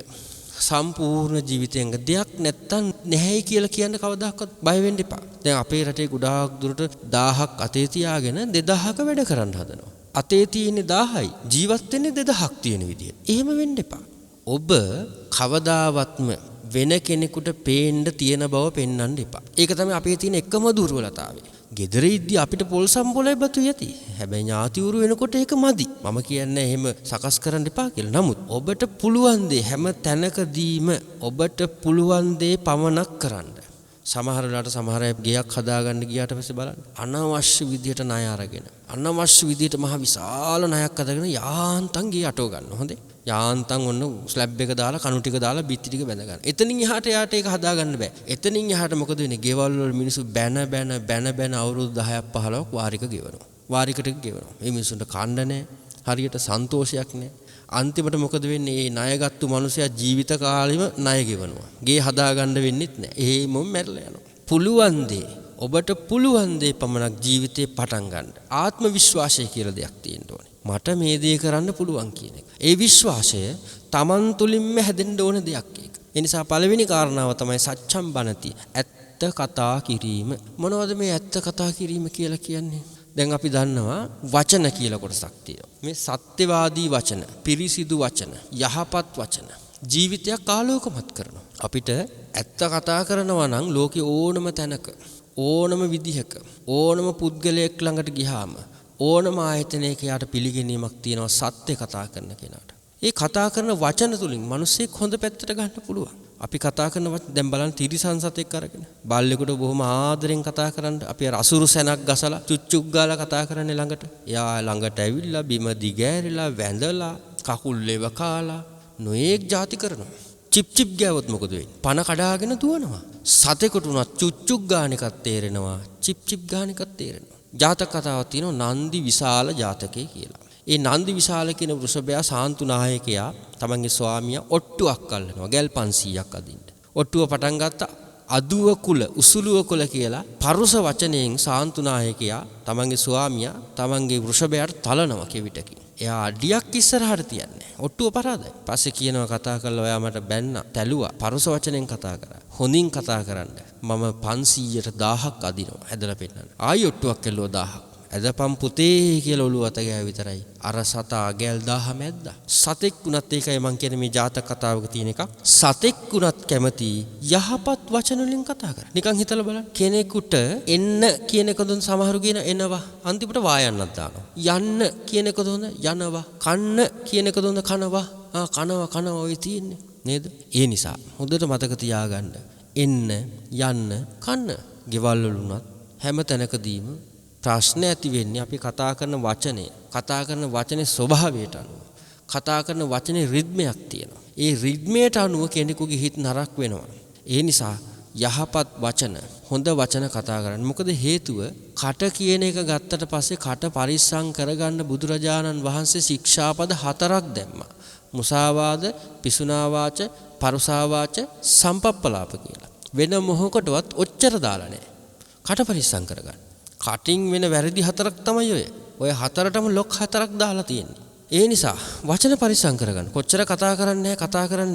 සම්පූර්ණ ජීවිතයෙන් දෙයක් නැත්තම් නැහැයි කියලා කියන්න කවදාකවත් බය වෙන්න එපා. දැන් අපේ රටේ ගොඩාක් දුරට 1000ක් අතේ තියාගෙන 2000ක වැඩ කරන්න හදනවා. අතේ තියෙන්නේ 1000යි ජීවත් වෙන්නේ 2000ක් තියෙන විදියට. එහෙම වෙන්න එපා. ඔබ කවදාවත්ම වෙන කෙනෙකුට පේන්න තියෙන බව පෙන්වන්න එපා. ඒක තමයි අපේ තියෙන එකම දුර්වලතාවය. ගෙදර ඉද්දි අපිට පොල් සම්බොලයි බතු යති. හැබැයි ඥාතිවරු වෙනකොට ඒක මදි. මම කියන්නේ එහෙම සකස් කරන්න එපා කියලා. නමුත් ඔබට පුළුවන් දේ හැම තැනකදීම ඔබට පුළුවන් දේ පමණක් කරන්න. සමහර වෙලාවට සමහර අය ගෙයක් හදාගන්න ගියාට පස්සේ බලන්න අනවශ්‍ය විදියට ණය අරගෙන අනවශ්‍ය විදියට මහ විශාල ණයක් අරගෙන යාන්තම් ගේ අටව ගන්න. හොඳේ. යාන්තම් ඔන්න ස්ලැබ් එක දාලා කණු ටික දාලා බිත්ති ටික බැඳ ගන්න. එතනින් එහාට යාට ඒක හදාගන්න බෑ. එතනින් එහාට මොකද වෙන්නේ? ගෙවල් වල මිනිස්සු බැන අවුරුදු 10ක් 15ක් වාරික ගෙවනවා. වාරිකට ගෙවනවා. මේ මිනිස්සුන්ට කන්න නැහැ. හරියට සන්තෝෂයක් නැහැ. අන්තිමට මොකද වෙන්නේ? මේ ණයගත්තු මිනිසයා ජීවිත කාලෙම ණය ගෙවනවා. ගේ හදාගන්න වෙන්නෙත් නැහැ. එහෙමම මැරලා යනවා. පුළුවන් දේ ඔබට පුළුවන් දේ පමණක් ජීවිතේ පටන් ගන්න. ආත්ම විශ්වාසය කියලා දෙයක් තියෙන්න ඕනේ. මට මේ දේ කරන්න පුළුවන් කියන එක. ඒ විශ්වාසය Taman තුලින්ම හැදෙන්න ඕන දෙයක් ඒක. ඒ නිසා පළවෙනි කාරණාව තමයි සච්ඡම් බණති. ඇත්ත කතා කිරීම. මොනවද මේ ඇත්ත කතා කිරීම කියලා කියන්නේ? දැන් අපි දන්නවා වචන කියලා කොටසක් තියෙනවා. මේ සත්‍යවාදී වචන, පිරිසිදු වචන, යහපත් වචන ජීවිතයක් ආලෝකමත් කරනවා. අපිට ඇත්ත කතා කරනවා නම් ලෝකේ ඕනම තැනක, ඕනම විදිහක, ඕනම පුද්ගලයෙක් ළඟට ගියාම ඕනම ආයතනයක යාට පිළිගැනීමක් තියෙනවා සත්‍ය කතා කරන කෙනාට. ඒ කතා කරන වචන තුලින් මිනිස්සෙක් හොඳ පැත්තට ගන්න පුළුවන්. අපි කතා කරන දැන් බලන්න තිරිසන් සතෙක් අරගෙන බල්ලෙකුට බොහොම ආදරෙන් කතා කරන්න අපි අර අසුරු සැනක් ගසලා චුච්චුක් ගාලා කතා කරන්නේ ළඟට. එයා ළඟට ඇවිල්ලා බිම දිගෑරිලා වැඳලා කකුල් ලෙව කාලා නොඑක් ಜಾති කරනවා. චිප් චිප් ගෑවොත් මොකද වෙන්නේ? පණ කඩාගෙන දුවනවා. සතෙකුට උනත් චුච්චුක් ගාන එකක් තේරෙනවා. චිප් චිප් ගාන එකක් තේරෙනවා. ජාතක කතාවක් තියෙනවා නන්දි විශාල ජාතකේ කියලා. ඒ නන්දි විශාල කියන වෘෂභයා සාන්තු නායකයා තමන්ගේ ස්වාමියා ඔට්ටුවක් අල්ලනවා ගල් 500ක් අදින්න. ඔට්ටුව පටන් ගත්ත අදුව කුල උසුලුව කුල කියලා පරුස වචනයෙන් සාන්තු නායකයා තමන්ගේ ස්වාමියා තමන්ගේ වෘෂභයාට තලනවා කෙවිතකින්. එයා අඩියක් ඉස්සරහට තියන්නේ. ඔට්ටුව පරාදයි. පස්සේ කියනවා කතා කරලා ඔයා මට බැන්න, තැලුවා, පරුස වචනෙන් කතා කරා. හොඳින් කතා කරන්න. මම 500ට 1000ක් අදිනවා. ඇදලා පෙන්නන්න. ආයි ඔට්ටුවක් කෙල්ලුවා 1000ක්. ඇදපම් පුතේ කියලා ඔළුව අත ගෑ විතරයි. අර සතා ගැල් 1000 මැද්දා. සතෙක් වුණත් ඒකයි මං කියන්නේ මේ ජාතක කතාවක තියෙන එකක්. සතෙක් වුණත් කැමති යහපත් වචන වලින් කතා කරන්න. නිකන් හිතලා බලන්න. කෙනෙකුට එන්න කියන එකද සමහරු කියන එනවා. අන්තිමට වායන්නක් දානවා. යන්න කියන එකද හොඳ යනවා. කන්න කියන එකද හොඳ කනවා. කනවා ඔය තියෙන්නේ. නේද? ඒ නිසා හොඳට මතක තියාගන්න. එන්න යන්න කන්න. ගෙවල් වලුණත් හැම තැනකදීම ප්‍රශ්න ඇති වෙන්නේ අපි කතා කරන වචනේ ස්වභාවයට අනුව. කතා කරන වචනේ රිද්මයක් තියෙනවා. ඒ රිද්මයට අනුව කෙනෙකුගේ හිත නරක වෙනවා. ඒ නිසා යහපත් වචන, හොඳ වචන කතා කරන්න. මොකද හේතුව කට කියන එක ගත්තට පස්සේ කට පරිස්සම් කරගන්න බුදුරජාණන් වහන්සේ ශික්ෂාපද 4ක් දැම්මා. මුසාවාද, පිසුනා වාච, පරුසා වාච, සම්පප්පලාප කියලා. වෙන මොහොකටවත් ඔච්චර දාලා නැහැ. කට පරිස්සම් කරගන්න. කටින් වෙන වැරදි 4ක් තමයි ඔය. ඔය 4ටම ලොක් 4ක් දාලා තියෙන්නේ. ඒ නිසා වචන පරිස්සම් කරගන්න. කොච්චර කතා කරන්නේ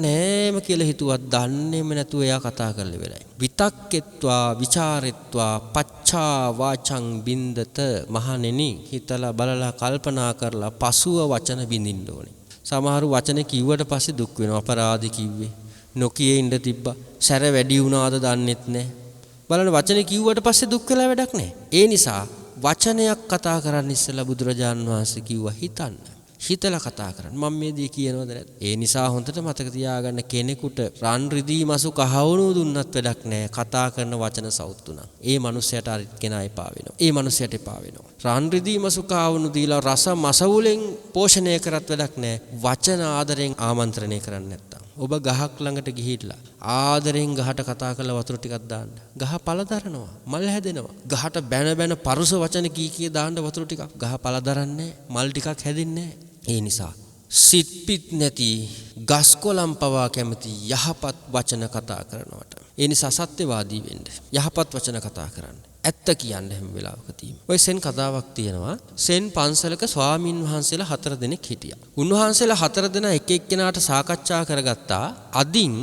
නෑම කියලා හිතුවත් දන්නේම නැතුව එයා කතා කරලා ඉවරයි. විතක්කෙත්වා විචාරෙත්වා පච්චා වාචං බින්දත මහණෙනි හිතලා බලලා කල්පනා කරලා පසුව වචන බින්දින්න ඕනේ. සමහරු වචන කිව්වට පස්සේ දුක් වෙනවා. අපරාධ කිව්වේ. නොකියේ ඉඳ තිබ්බා. සැර වැඩි වුණාද දන්නෙත් නෑ. බලන්න වචනේ කිව්වට පස්සේ දුක් වෙලා වැඩක් නෑ. ඒ නිසා වචනයක් කතා කරන්න ඉස්සෙල්ලා බුදුරජාණන් වහන්සේ කිව්වා හිතන්න. හිතලා කතා කරන්න. මම මේ දේ කියනවද නැද්ද? ඒ නිසා හොඳට මතක තියාගන්න කෙනෙකුට රන් රිදී මසු කහවණු දුන්නත් වැඩක් නෑ. කතා කරන වචන සවුත්තු නම්. ඒ මනුස්සයාට අරිත් කෙනා එපා වෙනවා. ඒ මනුස්සයාට එපා වෙනවා. රන් රිදී මසු කහවණු දීලා රස මසවුලෙන් පෝෂණය කරත් වැඩක් නෑ. වචන ආදරෙන් ආමන්ත්‍රණය කරන්නේ නැත්තම්. ඔබ ගහක් ළඟට ගිහිල්ලා ආදරෙන් ගහට කතා කරලා වතුර ටිකක් දාන්න. ගහ පළ දරනවා, මල් හැදෙනවා. ගහට බැන පරුස වචන කී දාන්න වතුර ටිකක්. ගහ පළ දරන්නේ, මල් ටිකක් හැදෙන්නේ නැහැ. ඒ නිසා සිත් පිත් නැති ගස් කොළන් පවා කැමති යහපත් වචන කතා කරනවට. ඒ නිසා සත්‍යවාදී වෙන්න. යහපත් වචන කතා කරන්න. ඇත්ත කියන්න හැම වෙලාවකදීම. ඔය සෙන් කතාවක් තියෙනවා. සෙන් පන්සලක ස්වාමින් වහන්සේලා 4 දෙනෙක් හිටියා. උන්වහන්සේලා 4 දෙනා එක එක්කෙනාට සාකච්ඡා කරගත්තා. අදින්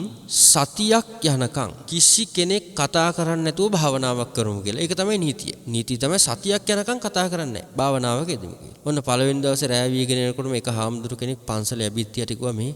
සතියක් යනකම් කිසි කෙනෙක් කතා කරන්නේ නැතුව භාවනාවක් කරමු කියලා. ඒක තමයි නීතිය. නීතිය තමයි සතියක් යනකම් කතා කරන්නේ නැහැ. භාවනාවක යෙදෙමු කියලා. ඔන්න පළවෙනි දවසේ රෑ වීගෙන එනකොටම එක හාමුදුරු කෙනෙක් පන්සල ඇබිත්තියට කිව්වා මේ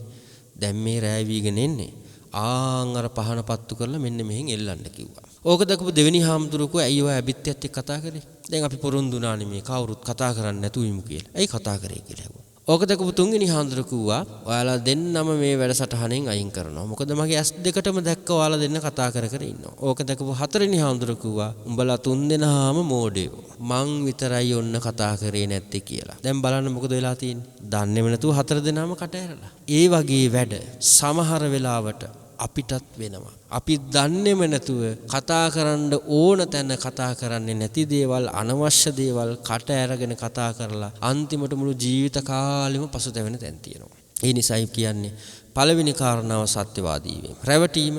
දැන් මේ රෑ වීගෙන එන්නේ. අර පහන පත්තු කරලා මෙන්න මෙහෙන් එල්ලන්න කිව්වා. ඕක දැකපු දෙවෙනි හාමුදුරුවෝ ඇයි ඔය ඇබිත්තියත් එක්ක කතා කරේ? දැන් අපි පොරොන්දු වුණානේ මේ කවුරුත් කතා කරන්නේ නැතුව ඉමු කියලා. ඇයි කතා කරේ කියලා ඇහුවා. ඕක දැකපු තුන්වෙනි හාමුදුරුවෝ කිව්වා ඔයාලා දෙන්නම මේ වැඩසටහනෙන් අයින් කරනවා. මොකද මගේ ඇස් දෙකටම දැක්ක ඔයාලා දෙන්න කතා කර ඉන්නවා. ඕක දැකපු හතරවෙනි හාමුදුරුවෝ කිව්වා උඹලා තුන් දෙනාම මෝඩයෝ. මං විතරයි ඔන්න කතා කරේ නැත්තේ කියලා. දැන් බලන්න මොකද වෙලා තියෙන්නේ? දන්නේම නැතුව 4 දෙනාම කට ඇරලා. ඒ වගේ වැඩ සමහර වෙලාවට අපිටත් වෙනවා. අපි දන්නේම නැතුව කතා කරන්න ඕන තැන කතා කරන්නේ නැති දේවල්, අනවශ්‍ය දේවල් කට ඇරගෙන කතා කරලා අන්තිමට මුළු ජීවිත කාලෙම පසුතැවෙන තැන් තියෙනවා. ඒ නිසායි කියන්නේ පළවෙනි කාරණාව සත්‍යවාදී වීම. රැවටීම,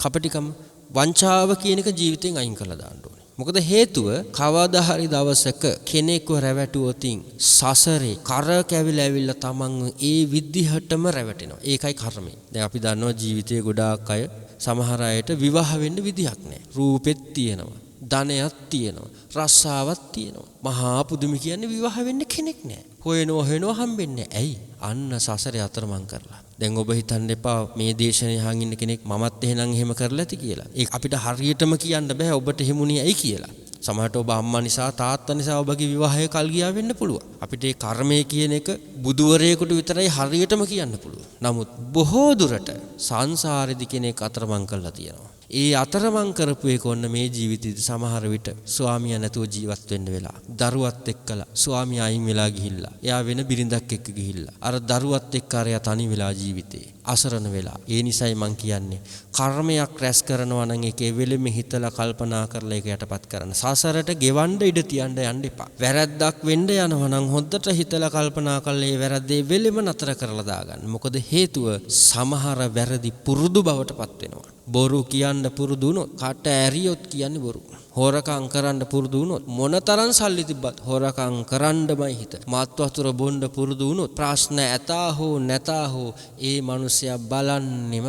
කපටිකම, වංචාව කියන එක ජීවිතෙන් අයින් කරලා දාන්න ඕනේ. මොකද හේතුව කවදා හරි දවසක කෙනෙක්ව රැවටුවොතින් සසරේ කර කැවිලා ඇවිල්ලා තමන් ඒ විදිහටම රැවටෙනවා. ඒකයි කර්මය. දැන් අපි දන්නවා ජීවිතයේ ගොඩාක් අය සමහර අයට විවාහ වෙන්න විදිහක් නැහැ. රූපෙත් තියෙනවා, ධනයක් තියෙනවා, රස්සාවක් තියෙනවා. මහා පුදුමි කියන්නේ විවාහ වෙන්න කෙනෙක් නැහැ. හොයනවා හම්බෙන්නේ නැහැ. ඇයි? අන්න සසරේ අතරමං කරලා. දැන් ඔබ හිතන්න එපා මේ දේශනේ අහන් ඉන්න කෙනෙක් මමත් එහෙනම් කරලා ඇති කියලා. ඒක අපිට හරියටම කියන්න බෑ ඔබට හිමුනේ ඇයි කියලා. සමහරට ඔබ අම්මා නිසා තාත්තා නිසා ඔබගේ විවාහය කල් ගියා වෙන්න පුළුවන්. අපිට ඒ කර්මය කියන එක බුදුවරයෙකුට විතරයි හරියටම කියන්න පුළුවන්. නමුත් බොහෝ දුරට සංසාරෙදි කෙනෙක් අතරමං කරලා තියෙනවා. ඒ අතරමං කරපු එක ඔන්න මේ ජීවිතේදී සමහර විට ස්වාමියා නැතුව ජීවත් වෙන්න වෙලා, දරුවත් එක්කලා ස්වාමියා අයින් වෙලා ගිහිල්ලා, එයා වෙන බිරිඳක් එක්ක ගිහිල්ලා, අර දරුවත් එක්ක අරයා තනි වෙලා ජීවිතේ අසරණ වෙලා. ඒ නිසයි මං කියන්නේ කර්මයක් රැස් කරනවා නම් ඒකේ වෙලෙම හිතලා කල්පනා කරලා ඒක යටපත් කරන්න. සසරට ගෙවන්න ඉඩ තියන්න යන්න එපා. වැරද්දක් වෙන්න යනවා නම් හොද්දට හිතලා කල්පනා කරලා ඒ වැරද්දේ වෙලෙම නතර කරලා දාගන්න. මොකද හේතුව සමහර වැරදි පුරුදු බවටපත් වෙනවා. බොරු කියන්න පුරුදු වුණොත් කට ඇරියොත් කියන්නේ බොරු. හොරකම් කරන්න පුරුදු වුණොත් මොනතරම් සල්ලි තිබ්බත් හොරකම් කරන්නමයි හිත. මාත් වතුර බොන්න පුරුදු වුණොත් ප්‍රශ්න ඇතා හෝ නැතා හෝ ඒ මිනිසයා බලන්නෙම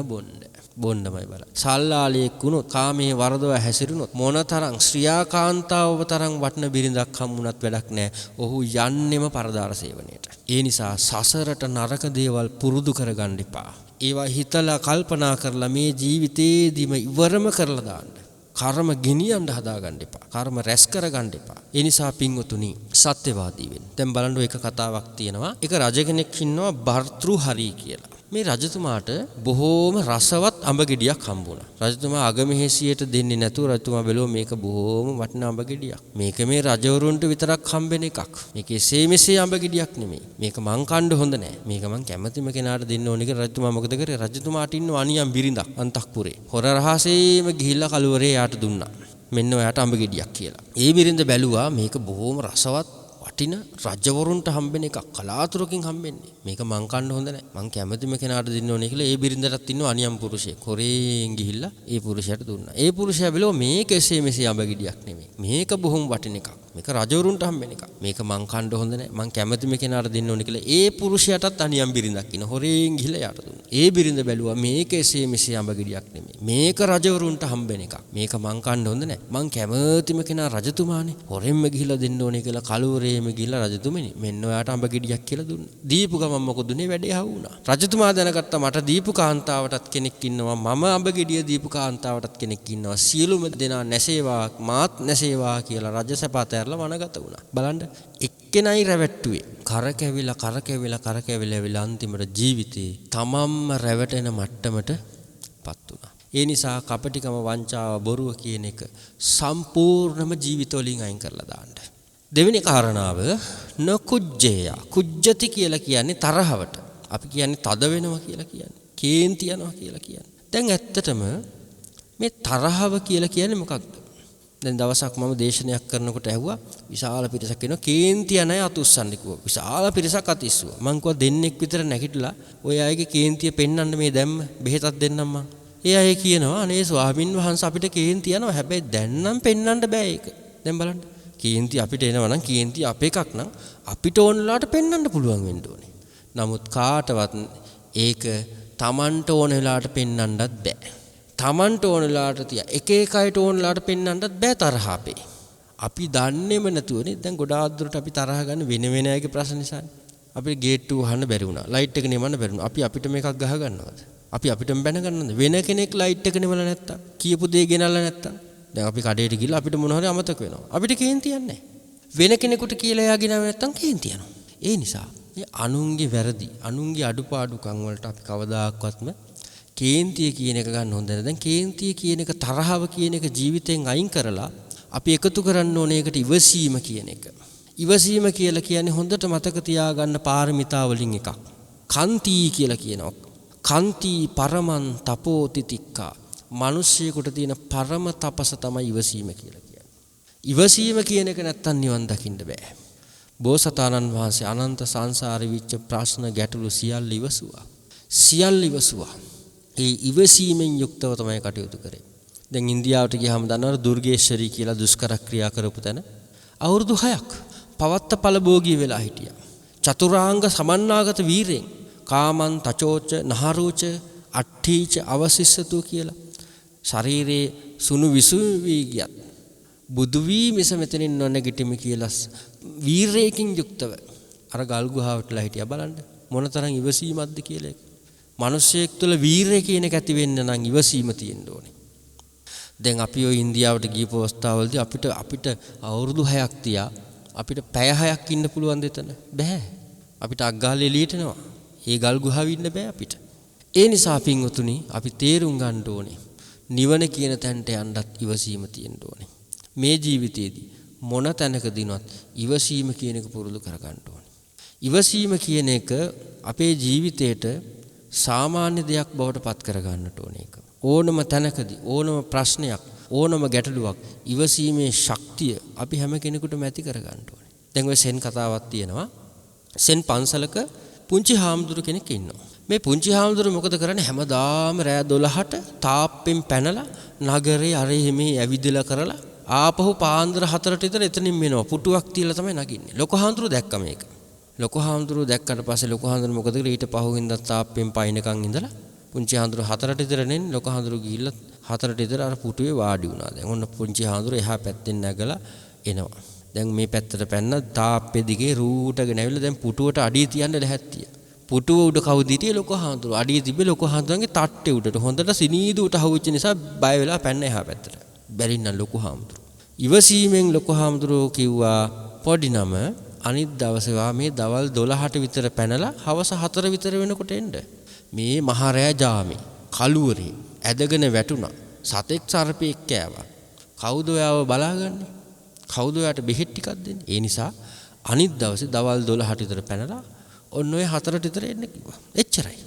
බොන්නමයි බලන්නේ. සල්ලාලියෙක් වුණොත් කාමයේ වරදව හැසිරුණොත් මොනතරම් ශ්‍රියාකාන්තාවව තරම් වටින බිරිඳක් හම්බුණත් වැඩක් නැහැ. ඔහු යන්නෙම පරදාර සේවනයේට. ඒ නිසා සසරට නරක දේවල් පුරුදු කරගන්න එපා. ඒවා හිතලා කල්පනා කරලා මේ ජීවිතේදීම ඉවරම කරලා දාන්න. කර්ම ගෙනියන්න හදාගන්න එපා. කර්ම රැස් කරගන්න එපා. ඒ නිසා පින්වතුනි සත්‍යවාදී වෙන්න. දැන් බලන්න එක කතාවක් තියෙනවා. එක රජ කෙනෙක් ඉන්නවා භර්තෘහරි කියලා. මේ රජතුමාට බොහෝම රසවත් අඹ ගෙඩියක් හම්බුණා. රජතුමා අගමහේසියට දෙන්නේ නැතුව රජතුමා බැලුවා මේක බොහෝම වටිනා අඹ ගෙඩියක්. මේක මේ රජවරුන්ට විතරක් හම්බෙන එකක්. මේක එසේ මෙසේ අඹ ගෙඩියක් නෙමෙයි. මේක මං කන්න හොඳ නෑ. මේක මං කැමැතිම කෙනාට දෙන්න ඕනේ කියලා රජතුමා මොකද කරේ? රජතුමාට ඉන්න අනියම් බිරිඳක් අන්තක්පුරේ. හොර රහසේම ගිහිල්ලා කලවරේ යාට දුන්නා. මෙන්න ඔයාට අඹ ගෙඩියක් කියලා. ඒ බිරිඳ බැලුවා මේක බොහෝම රසවත් වටින රජවරුන්ට හම්බෙන එකක්. කලාතුරකින් හම්බෙන්නේ. මේක මං කන්න හොඳ නැහැ. මං කැමැතිම කෙනාට දෙන්න ඕනේ කියලා ඒ බිරිඳටත් ඉන්න අනියම් පුරුෂයෙක්. හොරෙන් ගිහිල්ලා ඒ පුරුෂයාට දුන්නා. ඒ පුරුෂයා බැලුවා මේක එසේ මෙසේ අඹ ගෙඩියක් නෙමෙයි. මේක බොහොම වටින එකක්. මේක රජවරුන්ට හම්බෙන එකක්. මේක මං කන්න හොඳ නැහැ. මං කැමැතිම කෙනාට දෙන්න ඕනේ කියලා ඒ පුරුෂයාටත් අනියම් බිරිඳක් ඉන්න. හොරෙන් ගිහිල්ලා යාට දුන්නා. ඒ බිරිඳ බැලුවා මේක එසේ මෙසේ අඹ ගෙඩියක් නෙමෙයි. මේක රජවරුන්ට හම්බෙන එකක්. මේක මං කන්න හොඳ නැහැ. මං කැමැතිම කෙනා රජතුමානේ. හොරෙන්ම ගිහිල්ලා දෙන්න ඕනේ කියලා කලවරේම ගිහිල්ලා රජතුමනි මෙන්න ඔයාට අඹ ගෙඩියක් කියලා දුන්නා. දීපු ගමන් මොකද උනේ? වැඩේ හවු වුණා. රජතුමා දැනගත්තා මට දීපු කාන්තාවටත් කෙනෙක් ඉන්නවා. මම අඹ ගෙඩිය දීපු කාන්තාවටත් කෙනෙක් ඉන්නවා. සියලුම දෙනා නැසේවා මාත් නැසේවා කියලා රජසපත ඇරලා වනගත වුණා. බලන්න එක්කෙනයි රැවට්ටුවේ. කරකැවිලා අන්තිමට ජීවිතේ තමන්ම රැවටෙන මට්ටමටපත් වුණා. ඒ නිසා කපටිකම වංචාව බොරුව කියන එක සම්පූර්ණම ජීවිතවලින් අයින් කරලා දාන්න. දෙවෙනි කාරණාව නකුජ්ජේය. කුජ්ජති කියලා කියන්නේ තරහවට. අපි කියන්නේ තද වෙනවා කියලා කියන්නේ. කේන්ති යනවා කියලා කියන්නේ. දැන් ඇත්තටම මේ තරහව කියලා කියන්නේ මොකක්ද? දැන් දවසක් මම දේශනයක් කරනකොට ඇහුවා විශාල පිරිසක් එනවා කේන්ති යන අය අතුස්සන්න කිව්වා. විශාල පිරිසක් අතිස්සුවා. මං කිව්වා දෙන්නෙක් විතර නැගිටලා ඔය අයගේ කේන්තිය පෙන්වන්න මේ දැම්ම බෙහෙතක් දෙන්නම් මං. ඒ අය කියනවා අනේ ස්වාමින් වහන්සේ අපිට කේන්ති යනවා. හැබැයි දැන් නම් පෙන්වන්න බෑ ඒක. දැන් බලන්න. කේන්ති අපිට එනවා නම් කේන්ති අප එකක් නම් අපිට ඕනලාට පෙන්වන්න පුළුවන් වෙන්න ඕනේ. නමුත් කාටවත් ඒක Tamanට ඕන වෙලාවට පෙන්වන්නත් බෑ. Tamanට ඕන වෙලාවට තියා එක අයට ඕන වෙලාවට පෙන්වන්නත් බෑ තරහ අපේ. අපි දන්නේම නැතුවනේ දැන් ගොඩාක් දුරට අපි තරහ ගන්න වෙන අයගේ ප්‍රශ්න නිසානේ. අපිට ගේට්ටු වහන්න බැරි වුණා. ලයිට් එක නෙමන්න බැරි වුණා. අපි අපිට මේකක් ගහ ගන්නවද? අපි අපිටම බැන ගන්නවද? වෙන කෙනෙක් ලයිට් එක නෙමලා නැත්තම් කියපු දේ ගෙනල්ලා නැත්තම් දැන් අපි කඩේට ගිහලා අපිට මොන හරි අමතක වෙනවා. අපිට කේන්ති යන්නේ නැහැ. වෙන කෙනෙකුට කියලා එයා ගෙනාව නැත්තම් කේන්ති යනවා. ඒ නිසා මේ අනුන්ගේ වැරදි, අනුන්ගේ අඩුපාඩුකම් වලට අපි කවදාකවත්ම කේන්තිය කියන එක ගන්න හොඳ නැහැ. දැන් කේන්තිය කියන එක තරහව කියන එක ජීවිතෙන් අයින් කරලා අපි එකතු කරන්න ඕනේ ඒකට ඉවසීම කියන එක. ඉවසීම කියලා කියන්නේ හොඳට මතක තියාගන්න පාරමිතා වලින් එකක්. කන්ති කියලා කියනවා. කන්ති පරමන් තපෝතිතික්කා. මිනිස්සෙකුට තියෙන පරම තපස තමයි ඉවසීම කියලා කියන්නේ. ඉවසීම කියන එක නැත්තම් නිවන් දකින්න බෑ. බෝසතාණන් වහන්සේ අනන්ත සංසාරේ විච්ච ප්‍රශ්න ගැටලු සියල්ල ඉවසුවා. ඒ ඉවසීමෙන් යුක්තව තමයි කටයුතු කරේ. දැන් ඉන්දියාවට ගියාම දන්නවද දුර්ගේශ්වරී කියලා දුෂ්කර ක්‍රියා කරපු තැන අවුරුදු 6ක් පවත්ත පළභෝගී වෙලා හිටියා. චතුරාංග සමන්නාගත වීරෙන් කාමං තචෝච නහරෝච අට්ඨීච අවසිස්සතු කියලා ශරීරේ සුණු විසුණු වී ගියත් බුදු වී මිස මෙතනින් නොනැගිටිමි කියලා වීරයෙකින් යුක්තව අර ගල් ගුහාවටලා හිටියා. බලන්න මොනතරම් ඉවසීමක්ද කියලා. මිනිස්සෙක් තුළ වීරය කියන එක ඇති වෙන්න නම් ඉවසීම තියෙන්න ඕනේ. දැන් අපි ඔය ඉන්දියාවට ගියපු අවස්ථාවවලදී අපිට අවුරුදු 6ක් තියා අපිට පැය 6ක් ඉන්න පුළුවන් දෙතන බෑ. අපිට අග්ගාලේ එළියට එනවා. ඒ ගල් ගුහාවේ ඉන්න බෑ අපිට. ඒ නිසා පින්වතුනි අපි තේරුම් ගන්න ඕනේ නිවන කියන තැනට යන්නත් ඉවසීම තියෙන්න ඕනේ. මේ ජීවිතේදී මොන තැනකදීනවත් ඉවසීම කියන එක පුරුදු කර ගන්න ඕනේ. ඉවසීම කියන එක අපේ ජීවිතේට සාමාන්‍ය දෙයක් බවට පත් කර ගන්නට ඕනේ ඒක. ඕනම තැනකදී ඕනම ප්‍රශ්නයක් ඕනම ගැටලුවක් ඉවසීමේ ශක්තිය අපි හැම කෙනෙකුටම ඇති කර ගන්න ඕනේ. දැන් ඔය සෙන් කතාවක් තියෙනවා. සෙන් පන්සලක පුංචි හාමුදුරු කෙනෙක් ඉන්නවා. මේ පුංචි හාමුදුරු මොකද කරන්නේ? හැමදාම රෑ 12ට තාප්පෙන් පැනලා නගරේ අරෙහි මේ ඇවිදලා කරලා ආපහු පාන්දර 4ට විතර එතනින් මෙනවා. පුටුවක් තියලා තමයි නගින්නේ. ලොකු හාමුදුරුවෝ දැක්ක මේක. ලොකු හාමුදුරුවෝ දැක්කට පස්සේ ලොකු හාමුදුරුවෝ මොකද කළේ? ඊට පහුවෙන්දත් තාප්පෙන් පයින්කන් ඉඳලා පුංචි හාමුදුරුවෝ 4ට විතර නෙන්නේ. ලොකු හාමුදුරුවෝ ගිහිල්ලා 4ට විතර අර පුටුවේ වාඩි වුණා. දැන් ඔන්න පුංචි හාමුදුරුවෝ එහා පැත්තෙන් නැගලා එනවා. දැන් මේ පැත්තට පැන්න තාප්පේ දිගේ රූටගෙන ඇවිල්ලා දැන් පුටුවට අඩිය තියන්න ලැහැත්තිය. පුටුව උඩ කවුද හිටියේ? ලොකු හාමුදුරුවෝ. අඩිය තිබ්බේ ලොකු හාමුදුරුවන්ගේ තට්ටේ උඩට. හොඳට සිනීදුවට හවුච්ච නිසා බය වෙලා පැන්න එහා පැත්තට. බැරිනම් ලොකු හාමුදුරුවෝ. ඉවසීමෙන් ලොකු හාමුදුරුවෝ කිව්වා පොඩි නම අනිත් දවසේ මේ දවල් 12ට විතර පැනලා හවස 4 විතර වෙනකොට එන්න. මේ මහරෑ ජාමේ කළුවරේ ඇදගෙන වැටුණා. සතෙක් සර්පෙක් කෑවා. කවුද ඔයාව බලාගන්නේ? කවුද ඔයාට බෙහෙත් ටිකක් දෙන්නේ? ඒ නිසා අනිත් දවසේ දවල් 12ට විතර පැනලා ඔන්න ඔය 4ට විතර එන්න කිව්වා. එච්චරයි.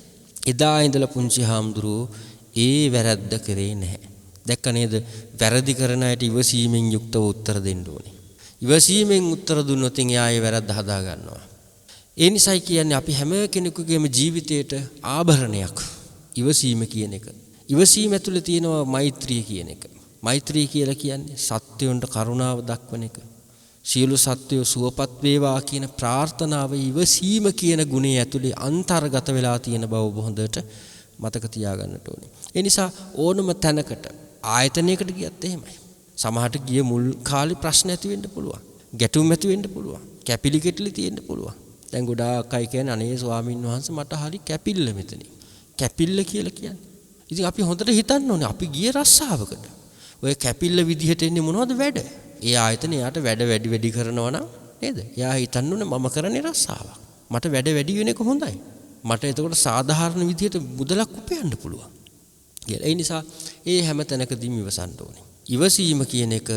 එදා ඉඳලා පුංචි හාමුදුරුවෝ ඒ වැරද්ද කරේ නැහැ. දැක්ක නේද? වැරදි කරන අයට ඉවසීමෙන් යුක්තව උත්තර දෙන්න ඕනේ. ඉවසීමෙන් උත්තර දුන්නොත් එයා ඒ වැරද්ද හදා ගන්නවා. ඒ නිසායි කියන්නේ අපි හැම කෙනෙකුගේම ජීවිතේට ආභරණයක් ඉවසීම කියන එක. ඉවසීම ඇතුලේ තියෙනවා මෛත්‍රිය කියන එක. මෛත්‍රිය කියලා කියන්නේ සත්වයන්ට කරුණාව දක්වන එක. සියලු සත්වයෝ සුවපත් වේවා කියන ප්‍රාර්ථනාව ඉවසීම කියන ගුණය ඇතුලේ අන්තර්ගත වෙලා තියෙන බව හොඳට මතක තියාගන්නට ඕනේ. ඒ නිසා ඕනම තැනකට ආයතනයකට ගියත් එහෙමයි. සමහරට ගිය මුල් කාලේ ප්‍රශ්න ඇති වෙන්න පුළුවන්. ගැටුම් ඇති වෙන්න පුළුවන්. කැපිලි කෙටලි තියෙන්න පුළුවන්. දැන් ගොඩාක් අය කියන්නේ අනේ ස්වාමීන් වහන්සේ මට හරි කැපිල්ල මෙතනින්. කැපිල්ල කියලා කියන්නේ. ඉතින් අපි හොඳට හිතන්න ඕනේ අපි ගිය රස්සාවකට. ඔය කැපිල්ල විදිහට එන්නේ මොනවද වැඩ? ඒ ආයතන එයාට වැඩ වැඩි කරනවා නම් නේද? එයා හිතන්න ඕනේ මම කරන්නේ රස්සාවක්. මට වැඩ වැඩි වෙන එක හොඳයි. මට එතකොට සාධාරණ විදිහට මුදලක් උපයන්න පුළුවන්. කියලා. ඒ නිසා ඒ හැම තැනකදීම ඉවසන්න ඕනේ. ඉවසීම කියන එක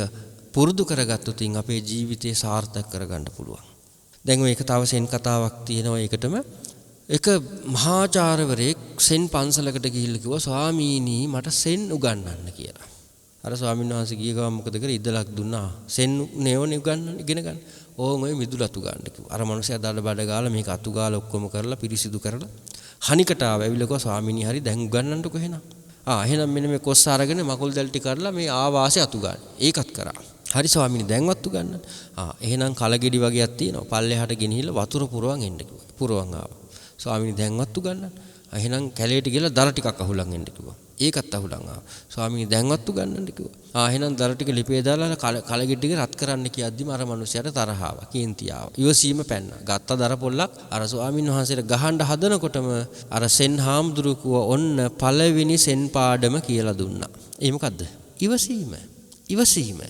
පුරුදු කරගත්තොත් අපේ ජීවිතේ සාර්ථක කරගන්න පුළුවන්. දැන් මේක තව සෙන් කතාවක් තියෙනවා. ඒකටම එක මහාචාර්යවරයෙක් සෙන් පන්සලකට ගිහිල්ලා කිව්වා ස්වාමීනි මට සෙන් උගන්වන්න කියලා. අර ස්වාමීන් වහන්සේ ගිය ගමන් මොකද කරේ? ඉදලක් දුන්නා. සෙන් නේවනේ උගන්වන්න ඉගෙන ගන්න. ඕන් ඔය මිදුලතු ගන්න කිව්වා. අර මනුස්සයා දඩ බඩ ගාලා මේක අතු ගාලා ඔක්කොම කරලා පිරිසිදු කරලා හනිකට ආවා. ඇවිල්ලා කිව්වා ස්වාමීනි හරි දැන් උගන්වන්නකො එහෙනම්. එහෙනම් මෙන්න මේ කොස් අරගෙන මකුල් දැල් ටික කරලා මේ ආවාසේ අතු ගන්න. ඒකත් කරා. හරි ස්වාමීනි දැන්වත් උගන්වන්න. එහෙනම් කලගෙඩි වගේක් තියෙනවා. පල්ලෙහාට ගෙනහිල්ලා වතුර පුරවන් එන්න කිව්වා. පුරවන් ආවා. ස්වාමීනි දැන්වත් උගන්වන්න. එහෙනම් කැලේට ගිහලා දර ටිකක් අහුලන් එන්න කිව්වා. ඒකත් අහුලන් ආවා. ස්වාමීනි දැන්වත් උගන්වන්න කිව්වා. එහෙනම් දර ටික ලිපේ දාලා කලගෙඩි ටික රත් කරන්න කියද්දිම අර මිනිහයාට තරහ ආවා. කේන්ති ආවා. ඉවසීම පැන්නා. ගත්ත දර පොල්ලක් අර ස්වාමීන් වහන්සේට ගහන්න හදනකොටම අර සෙන් හාමුදුරුවෝ කිව්වා ඔන්න පළවෙනි සෙන් පාඩම කියලා දුන්නා. ඒ මොකද්ද? ඉවසීම. ඉවසීම.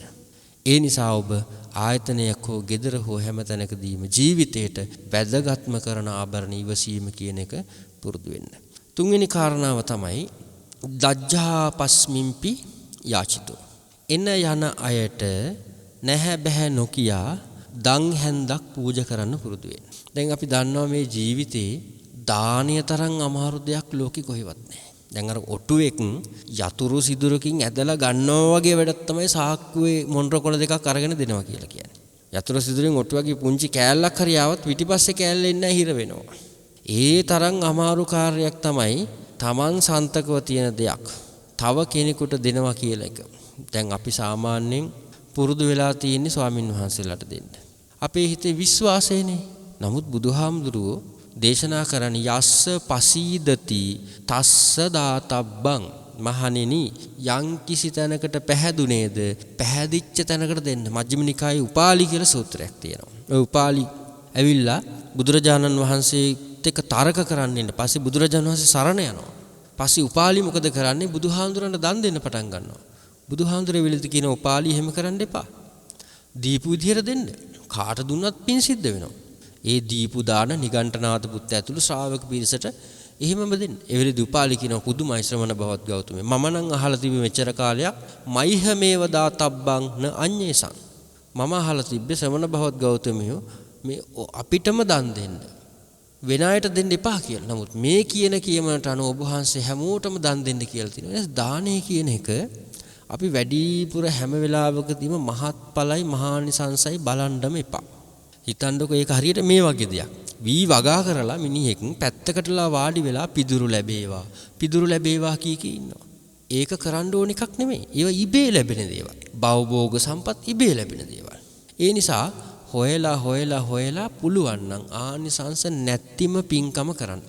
ඒ නිසා ඔබ ආයතනයක් හෝ ගෙදර හෝ හැම තැනකදීම ජීවිතේට වැදගත්ම කරන ආභරණ ඉවසීම කියන එක පුරුදු වෙන්න. තුන්වෙනි කාරණාව තමයි දජ්ජා පස්මිම්පි යාචිතෝ. එන යන අයට නැහැ බෑ නොකියා දන් හැන්දක් පූජා කරන්න පුරුදු වෙන්න. දැන් අපි දන්නවා මේ ජීවිතේ දානීය තරම් අමාරු දෙයක් ලෝකෙ කොහෙවත් නැහැ. දැන් අර ඔටුවෙක් යතුරු සිදුරකින් ඇදලා ගන්නවා වගේ වැඩක් තමයි සාක්කුවේ මොන්ඩර කොළ දෙකක් අරගෙන දෙනවා කියලා කියන්නේ. යතුරු සිදුරෙන් ඔටුවගේ පුංචි කෑල්ලක් හරි ආවත් පිටිපස්සේ කෑල්ල එන්න හිර වෙනවා. ඒ තරම් අමාරු කාර්යයක් තමයි Taman සන්තකව තියෙන දෙයක් තව කෙනෙකුට දෙනවා කියලා එක. දැන් අපි සාමාන්‍යයෙන් පුරුදු වෙලා තියෙන්නේ ස්වාමින් වහන්සේලාට දෙන්න. අපේ හිතේ විශ්වාසයනේ. නමුත් බුදුහාමුදුරුවෝ දේශනා කරන්නේ යස්ස පසීදති තස්ස දාතබ්බං. මහණෙනි යම් කිසි තැනකට පැහැදුනේද පැහැදිච්ච තැනකට දෙන්න. මජ්ක්‍ධිම නිකායේ උපාලි කියලා සූත්‍රයක් තියෙනවා. ඔය උපාලි ඇවිල්ලා බුදුරජාණන් වහන්සේත් එක්ක තර්ක කරන්න ඉන්න. පස්සේ බුදුරජාණන් වහන්සේ සරණ යනවා. පස්සේ උපාලි මොකද කරන්නේ? බුදුහාමුදුරන්ට දන් දෙන්න පටන් ගන්නවා. බුදුහාමුදුරේ විලිත කියන උපාලි එහෙම කරන්න එපා. දීපු විදියට දෙන්න. කාට දුන්නත් පින් සිද්ධ වෙනවා. ඒ දීපු දාන නිගණ්ඨනාථ පුත්ත ඇතුළු ශ්‍රාවක පිරිසට එහෙමම දෙන්න. ඒ වෙලෙදි උපාලි කියනවා පුදුමයි ශ්‍රමණ බවත් ගෞතමේ. මම නම් අහලා තිබි මෙච්චර කාලයක් මයිහ මේව දාතබ්බං න අඤ්ඤේසං. මම අහලා තිබ්බේ ශ්‍රමණ බවත් ගෞතමියෝ මේ අපිටම දන් දෙන්න. වෙන අයට දෙන්න එපා කියලා. නමුත් මේ කියන කියමනට අනුව ඔබ වහන්සේ හැමෝටම දන් දෙන්න කියලා තියෙනවා. දානය කියන එක අපි වැඩිපුර හැම වෙලාවකදීම මහත්ඵලයි මහානිසංසයි බලන්නම එපා. හිතන්නකෝ ඒක හරියට මේ වගේ දෙයක්. වී වගා කරලා මිනිහෙක් පැත්තකටලා වාඩි වෙලා පිදුරු ලැබේවා කී ඉන්නවා. ඒක කරන්න ඕන එකක් නෙමෙයි. ඒවා ඉබේ ලැබෙන දේවල්. භවභෝග සම්පත් ඉබේ ලැබෙන දේවල්. ඒ නිසා හොයලා පුළුවන් නම් ආනිසංස නැත්තිම පින්කම කරන්න.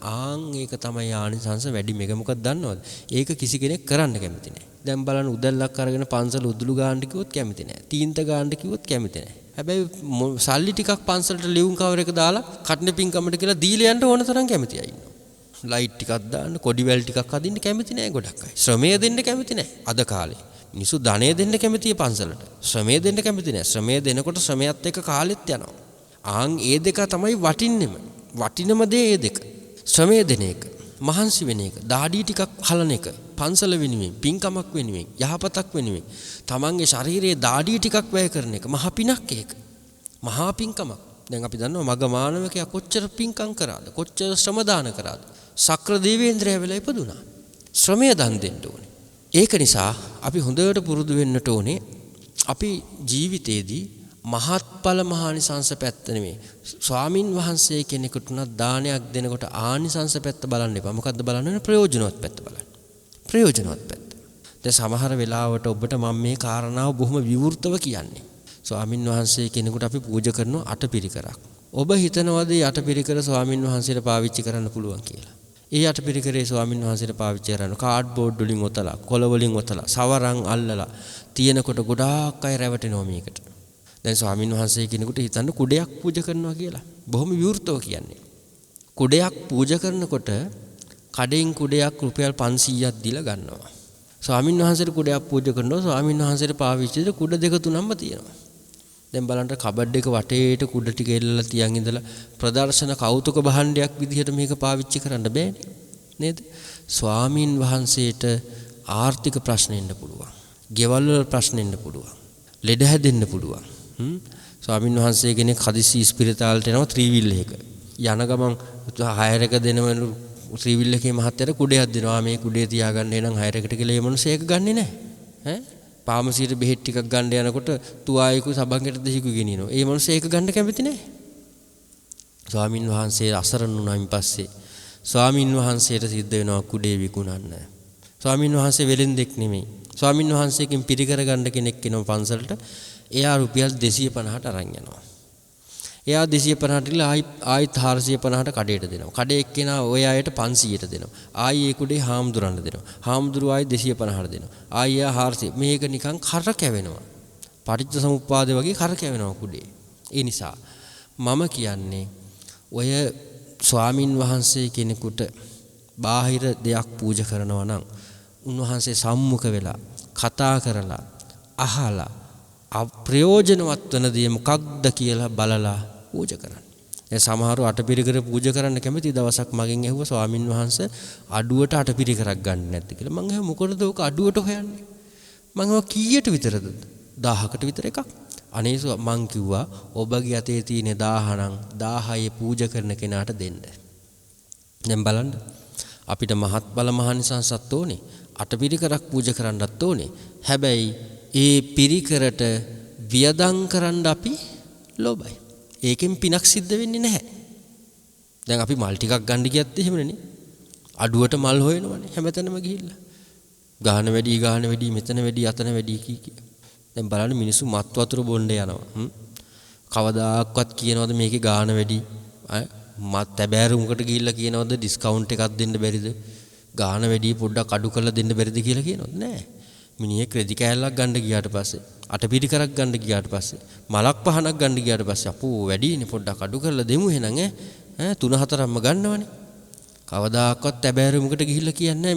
ඒක තමයි ආනිසංස වැඩි මේක. මොකද දන්නවද? ඒක කිසි කෙනෙක් කරන්න කැමති නැහැ. දැන් බලන්න උදැල්ලක් අරගෙන පන්සල උදුළු ගාන්න කිව්වොත් කැමති නැහැ. තීන්ත ගාන්න කිව්වොත් කැමති නැහැ. හැබැයි සල්ලි ටිකක් පන්සලට ලියුම් කවර එක දාලා කටන පින්කමට කියලා දීලා යන්න ඕන තරම් කැමති අය ඉන්නවා. ලයිට් ටිකක් දාන්න, කොඩි වැල් ටිකක් අදින්න කැමති නැහැ ගොඩක් අය. ශ්‍රමය දෙන්න කැමති නැහැ අද කාලේ. මිනිස්සු ධනෙ දෙන්න කැමතියි පන්සලට. ශ්‍රමය දෙන්න කැමති නැහැ. ශ්‍රමය දෙනකොට ශ්‍රමයත් එක්ක කාලෙත් යනවා. ඒ දෙක තමයි වටින්නෙම. වටිනම දේ ඒ දෙක. ශ්‍රමය දෙන එක, මහන්සි වෙන එක, දාඩිය ටිකක් හලන එක, පන්සල වෙනුවෙන්, පින්කමක් වෙනුවෙන්, යහපතක් වෙනුවෙන් තමන්ගේ ශරීරයේ දාඩිය ටිකක් වැය කරන එක මහා පිනක් ඒක. මහා පින්කමක්. දැන් අපි දන්නවා මග මානවකයා කොච්චර පින්කම් කරාද, කොච්චර ශ්‍රම දාන කරාද. සක්‍ර දේවේන්ද්‍රයා වෙලා ඉපදුනා. ශ්‍රමය දන් දෙන්න ඕනේ. ඒක නිසා අපි හොඳට පුරුදු වෙන්නට ඕනේ. අපි ජීවිතේදී මහත්ඵල මහානිසංස පැත්ත නෙමෙයි. ස්වාමින් වහන්සේ කෙනෙකුට උනත් දානයක් දෙනකොට ආනිසංස පැත්ත බලන්න එපා. මොකද්ද බලන්න ඕනේ? ප්‍රයෝජනවත් පැත්ත බලන්න. ප්‍රයෝජනවත් පැත්ත. දැන් සමහර වෙලාවට ඔබට මම මේ කාරණාව බොහොම විවෘතව කියන්නේ. ස්වාමින් වහන්සේ කෙනෙකුට අපි පූජා කරන අටපිරිකරක්. ඔබ හිතනවාද මේ අටපිරිකර ස්වාමින් වහන්සේට පාවිච්චි කරන්න පුළුවන් කියලා? ඒ අටපිරිකරේ ස්වාමින් වහන්සේට පාවිච්චි කරන කාඩ්බෝඩ් වලින් ඔතලා, කොළ වලින් ඔතලා, සවරන් අල්ලලා තියෙනකොට ගොඩාක් අය රැවටෙනවා මේකට. දැන් ස්වාමින් වහන්සේ කෙනෙකුට හිතන්න කුඩයක් පූජා කරනවා කියලා. බොහොම විවෘතව කියන්නේ. කුඩයක් පූජා කරනකොට කඩෙන් කුඩයක් රුපියල් 500ක් දීලා ගන්නවා. ස්වාමින් වහන්සේට කුඩයක් පූජා කරනවා. ස්වාමින් වහන්සේට පාවිච්චිද කුඩ දෙක තුනක්ම තියෙනවා. දැන් බලන්න කබඩ් එක වටේට කුඩ ටික එල්ලලා තියන් ඉඳලා ප්‍රදර්ශන කෞතුක භාණ්ඩයක් විදිහට මේක පාවිච්චි කරන්න බෑනේ. නේද? ස්වාමින් වහන්සේට ආර්ථික ප්‍රශ්න එන්න පුළුවන්. ගෙවල් වල ප්‍රශ්න එන්න පුළුවන්. ලෙඩ හැදෙන්න පුළුවන්. ස්වාමින් වහන්සේ කෙනෙක් හදිසි ස්පිරිතාලට එනවා ත්‍රිවිල් එක. යන ගමන් හයර් එක දෙනවලු ත්‍රිවිල් එකේ මහත්තයාට කුඩයක් දෙනවා. මේ කුඩේ තියාගන්න එනං හයර් එකට කියලා ඒ මොනසේ ඒක ගන්නෙ නැහැ. පාමසියට බෙහෙත් ටිකක් ගන්න යනකොට තුවායකු සබංගෙට දෙහිකු ගෙනියනවා. ඒ මොනසේ ඒක ගන්න කැමති නැහැ. ස්වාමින් වහන්සේ අසරණ වුණායින් පස්සේ ස්වාමින් වහන්සේට සිද්ධ වෙනවා කුඩේ විකුණන්න. ස්වාමින් වහන්සේ වෙලෙන්දෙක් නෙමෙයි. ස්වාමින් වහන්සේකින් පිරිකර ගන්න කෙනෙක් එනවා පන්සලට. එයා රුපියල් 250ට අරන් යනවා. එයා 250ට ඉල්ල ආයිත් 450ට කඩේට දෙනවා. කඩේ එක්කෙනා ඔය අයට 500ට දෙනවා. ආයි ඒ කුඩේ හාමුදුරන්ට දෙනවා. හාමුදුරුවෝ ආයි 250ට දෙනවා. ආයි එයා 400. මේක නිකන් කර කැවෙනවා. පටිච්ච සමුප්පාද වගේ කර කැවෙනවා කුඩේ. ඒ නිසා මම කියන්නේ ඔය ස්වාමින් වහන්සේ කෙනෙකුට බාහිර දෙයක් පූජා කරනවා නම් උන්වහන්සේ සම්මුඛ වෙලා කතා කරලා අහලා අප්‍රයෝජනවත් වෙන දේ මොකක්ද කියලා බලලා පූජා කරන්න. දැන් සමහරව අටපිරිකර පූජා කරන්න කැමති දවසක් මගෙන් ඇහුවා ස්වාමින් වහන්සේ අඩුවට අටපිරිකරක් ගන්න නැද්ද කියලා. මං ඇහුවා මොකටද ඔක අඩුවට හොයන්නේ? මං ඇහුවා කීයට විතරද? 1000කට විතර එකක්. අනේ මං කිව්වා ඔබගේ අතේ තියෙන 1000 නම් 1000 පූජා කරන කෙනාට දෙන්න. දැන් බලන්න අපිට මහත්ඵල මහානිසංසත් ඕනේ. අටපිරිකරක් පූජා කරන්නත් ඕනේ. හැබැයි ඒ පිරිකරට වියදම් කරන්න අපි ලෝභයි. ඒකෙන් පිනක් සිද්ධ වෙන්නේ නැහැ. දැන් අපි මල් ටිකක් ගන්න ගියත් එහෙමනේ. අඩුවට මල් හොයනවනේ හැමතැනම ගිහිල්ලා. ගාන වැඩි මෙතන වැඩි අතන වැඩි කී. දැන් බලන්න මිනිස්සු මත් වතුර බොන්න යනවා. කවදාක්වත් කියනවද මේකේ ගාන වැඩි? මත් ඇබෑරුමකට ගිහිල්ලා කියනවද ඩිස්කවුන්ට් එකක් දෙන්න බැරිද? ගාන වැඩි පොඩ්ඩක් අඩු කරලා දෙන්න බැරිද කියලා කියනවද? නෑ. මිනිහෙක් රෙදි කෑල්ලක් ගන්න ගියාට පස්සේ අටපිරිකරක් ගන්න ගියාට පස්සේ මලක් පහනක් ගන්න ගියාට පස්සේ අපෝ වැඩිනේ පොඩ්ඩක් අඩු කරලා දෙමු එහෙනම් ඈ 3-4ක්ම ගන්නවනේ. කවදාකවත් ඇබෑරුමකට ගිහිල්ලා කියන්නේ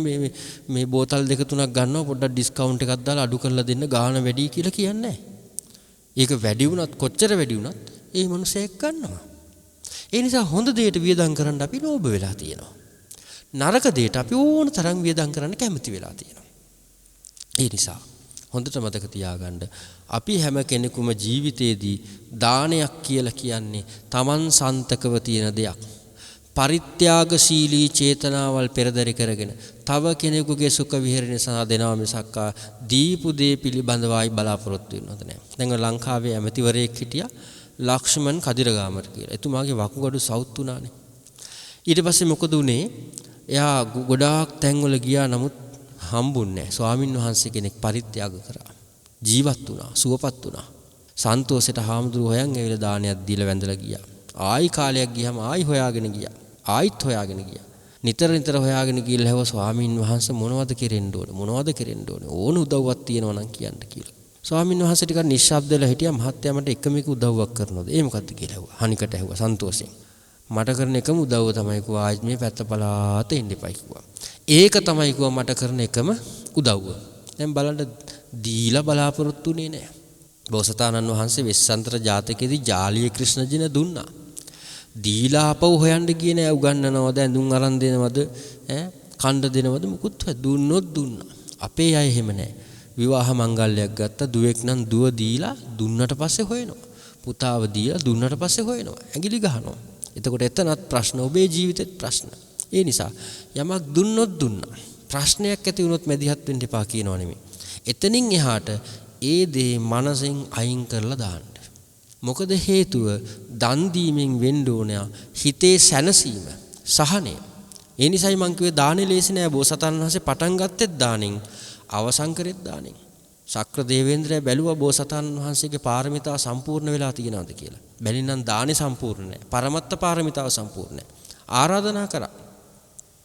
මේ බෝතල් 2-3ක් ගන්නවා පොඩ්ඩක් ඩිස්කවුන්ට් එකක් දාලා අඩු කරලා දෙන්න ගාන වැඩි කියලා කියන්නේ. ඒක වැඩි වුණත් කොච්චර වැඩි වුණත් ඒ මනුස්සයෙක් ගන්නවා. ඒ නිසා හොඳ දෙයට වියදම් කරන්න අපි ලෝභ වෙලා තියෙනවා. නරක දෙයට අපි ඕන තරම් වියදම් කරන්න කැමති වෙලා තියෙනවා. ඒ නිසා හොඳට මතක තියාගන්න අපි හැම කෙනෙකුම ජීවිතේදී දානයක් කියලා කියන්නේ Taman සන්තකව තියෙන දෙයක්. පරිත්‍යාගශීලී චේතනාවල් පෙරදරි කරගෙන තව කෙනෙකුගේ සුඛ විහරණය සඳහා දෙනවා මිසක් දීපු දේ පිළිබඳවයි බලාපොරොත්තු වෙන්නවද නැහැ. දැන් ලංකාවේ ඇමතිවරයෙක් හිටියා ලක්ෂ්මන් කදිරගාමර කියලා. එතුමාගේ වකුගඩු සවුත් වුණානේ. ඊට පස්සේ මොකද උනේ? එයා ගොඩාක් තැන්වල ගියා නමුත් හම්බුන්නේ නැහැ. ස්වාමින් වහන්සේ කෙනෙක් පරිත්‍යාග කරා. ජීවත් වුණා, සුවපත් වුණා. සන්තෝෂයට හාමුදුරුවෝ හොයන් ඇවිල්ලා දානයක් දීලා වැඳලා ගියා. ආයි කාලයක් ගියාම ආයි හොයාගෙන ගියා. ආයිත් හොයාගෙන ගියා. නිතර හොයාගෙන ගිහලා හැව ස්වාමීන් වහන්සේ මොනවද කෙරෙන්න ඕනේ? මොනවද කෙරෙන්න ඕනේ? ඕන උදව්වක් තියෙනවා නම් කියන්න කියලා. ස්වාමීන් වහන්සේ ටිකක් නිශ්ශබ්දලා හිටියා. මහත්තයා මට එකම එක උදව්වක් කරනවද? ඒ මොකද්ද කියලා ඇහුවා. හනිකට ඇහුවා සන්තෝෂයෙන්. මට කරන එකම උදව්ව තමයි කිව්වා ආයෙත් මේ පැත්ත පලාත ඉන්න එපයි කිව්වා. ඒක තමයි කිව්වා මට කරන එකම උදව්ව. දැන් බලන්න දීලා බලාපොරොත්තුුනේ නැහැ. බෝසතාණන් වහන්සේ වෙස්සන්තර ජාතකයේදී ජාලිය ක්‍රිෂ්ණජින දුන්නා. දීලා අපව හොයන්න ගියේ නෑ උගන්නනවද ඇඳුම් අරන් දෙනවද කණ්ඩ දෙනවද මුකුත් දුන්නොත් දුන්නා. අපේ අය එහෙම නෑ. විවාහ මංගල්‍යයක් ගත්තා දුවෙක් නම් දුව දීලා දුන්නට පස්සේ හොයනවා. පුතාව දීලා දුන්නට පස්සේ හොයනවා. ඇඟිලි ගහනවා. එතකොට එතනත් ප්‍රශ්න ඔබේ ජීවිතෙත් ප්‍රශ්න. ඒ නිසා යමක් දුන්නොත් දුන්නා. ප්‍රශ්නයක් ඇති වුණොත් මැදිහත් වෙන්න එපා කියනව නෙමෙයි. එතනින් එහාට ඒ දේ මනසෙන් අයින් කරලා දාන්න. මොකද හේතුව දන් දීමෙන් වෙන්න ඕන හිතේ සැනසීම සහනය. ඒ නිසායි මං කිව්වේ දානේ ලේසි නෑ. බෝසතාණන් වහන්සේ පටන් ගත්තෙත් දානෙන් අවසන් කරෙත් දානෙන්. ශක්‍ර දේවේන්ද්‍රයා බැලුවා බෝසතාණන් වහන්සේගේ පාරමිතා සම්පූර්ණ වෙලා තියෙනවද කියලා. බැලිනම් දානේ සම්පූර්ණ නෑ. පරමත්ත පාරමිතාව සම්පූර්ණ නෑ. ආරාධනා කරා.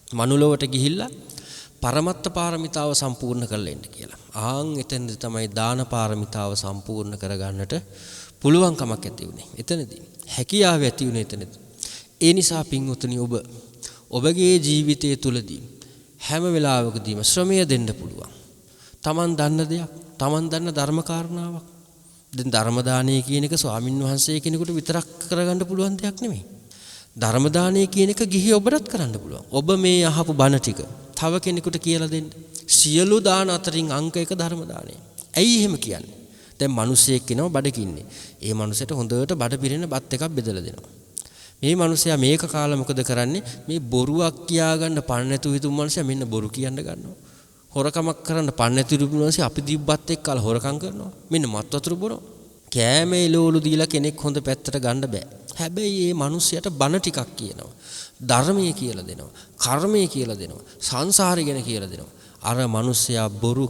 මනුලොවට ගිහිල්ලා පරමත්ත පාරමිතාව සම්පූර්ණ කරලා එන්න කියලා. ආන් එතෙන්ද තමයි දාන පාරමිතාව සම්පූර්ණ කරගන්නට පුළුවන්කමක් ඇති වුණේ. එතනදී හැකියාව ඇති වුණේ එතනදී. ඒ නිසා පින්වතුනි ඔබගේ ජීවිතයේ තුලදී හැම වෙලාවකදීම ශ්‍රමය දෙන්න පුළුවන්. Taman දන්න දෙයක්, Taman දන්න ධර්ම කාරණාවක්. දැන් ධර්ම දානය කියන එක ස්වාමින් වහන්සේ කෙනෙකුට විතරක් කරගන්න පුළුවන් දෙයක් නෙමෙයි. ධර්ම දානය කියන එක ගිහි ඔබටත් කරන්න පුළුවන්. ඔබ මේ අහපු බණ ටික තව කෙනෙකුට කියලා දෙන්න. සියලු දාන අතරින් අංක 1 ධර්ම දානය. ඇයි එහෙම කියන්නේ? දැන් මිනිස්සෙක් කෙනව බඩගින්නේ. ඒ මිනිසට හොඳට බඩ පිරෙන බත් එකක් බෙදලා දෙනවා. මේ මිනිසයා මේක කාලා මොකද කරන්නේ? මේ බොරුවක් කියාගන්න පණ නැතුව හිටු මිනිසයා මෙන්න බොරු කියන්න ගන්නවා. හොරකමක් කරන්න පණ නැතුව මිනිසයා අපි දිබ්බත් එක්කලා හොරකම් කරනවා. මෙන්න මත් වතුර බොනවා. කෑමේ ලෝලු දීලා කෙනෙක් හොඳ පැත්තට ගන්න බෑ. හැබැයි මේ මිනිසයාට බණ ටිකක් කියනවා. ධර්මයේ කියලා දෙනවා. කර්මයේ කියලා දෙනවා. සංසාරය ගැන කියලා දෙනවා. අර මිනිසයා බොරු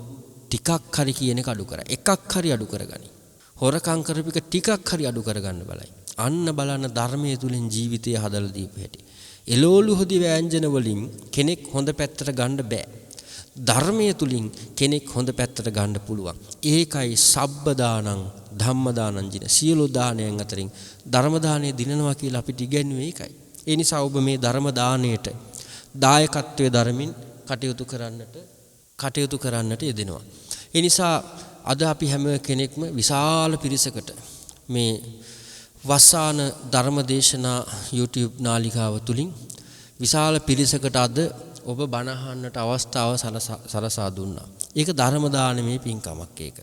ටිකක් හරි කියන එක අඩු කරා. එකක් හරි අඩු කරගනි. හොරකම් කරපික ටිකක් හරි අඩු කරගන්න බලයි. අන්න බලන්න ධර්මයේ තුලින් ජීවිතය හදලා දීපු හැටි. එළෝලු හොදි වෑංජන වලින් කෙනෙක් හොඳ පැත්තට ගන්න බෑ. ධර්මයේ තුලින් කෙනෙක් හොඳ පැත්තට ගන්න පුළුවන්. ඒකයි සබ්බ දානං ධම්ම දානං ජින. සියලු දානයන් අතරින් ධර්ම දානය දිනනවා කියලා අපිට ඉගැන්වුවේ ඒකයි. ඒ නිසා ඔබ මේ ධර්ම දාණයට දායකත්වයේ ධර්මින් කටයුතු කරන්නට යෙදෙනවා. ඒ නිසා අද අපි හැම කෙනෙක්ම විශාල පිරිසකට මේ වස්සාන ධර්මදේශනා YouTube නාලිකාව තුලින් විශාල පිරිසකට අද ඔබ බණ අහන්නට අවස්ථාව සලසා දුන්නා. ඒක ධර්ම දානමේ පින්කමක් ඒක.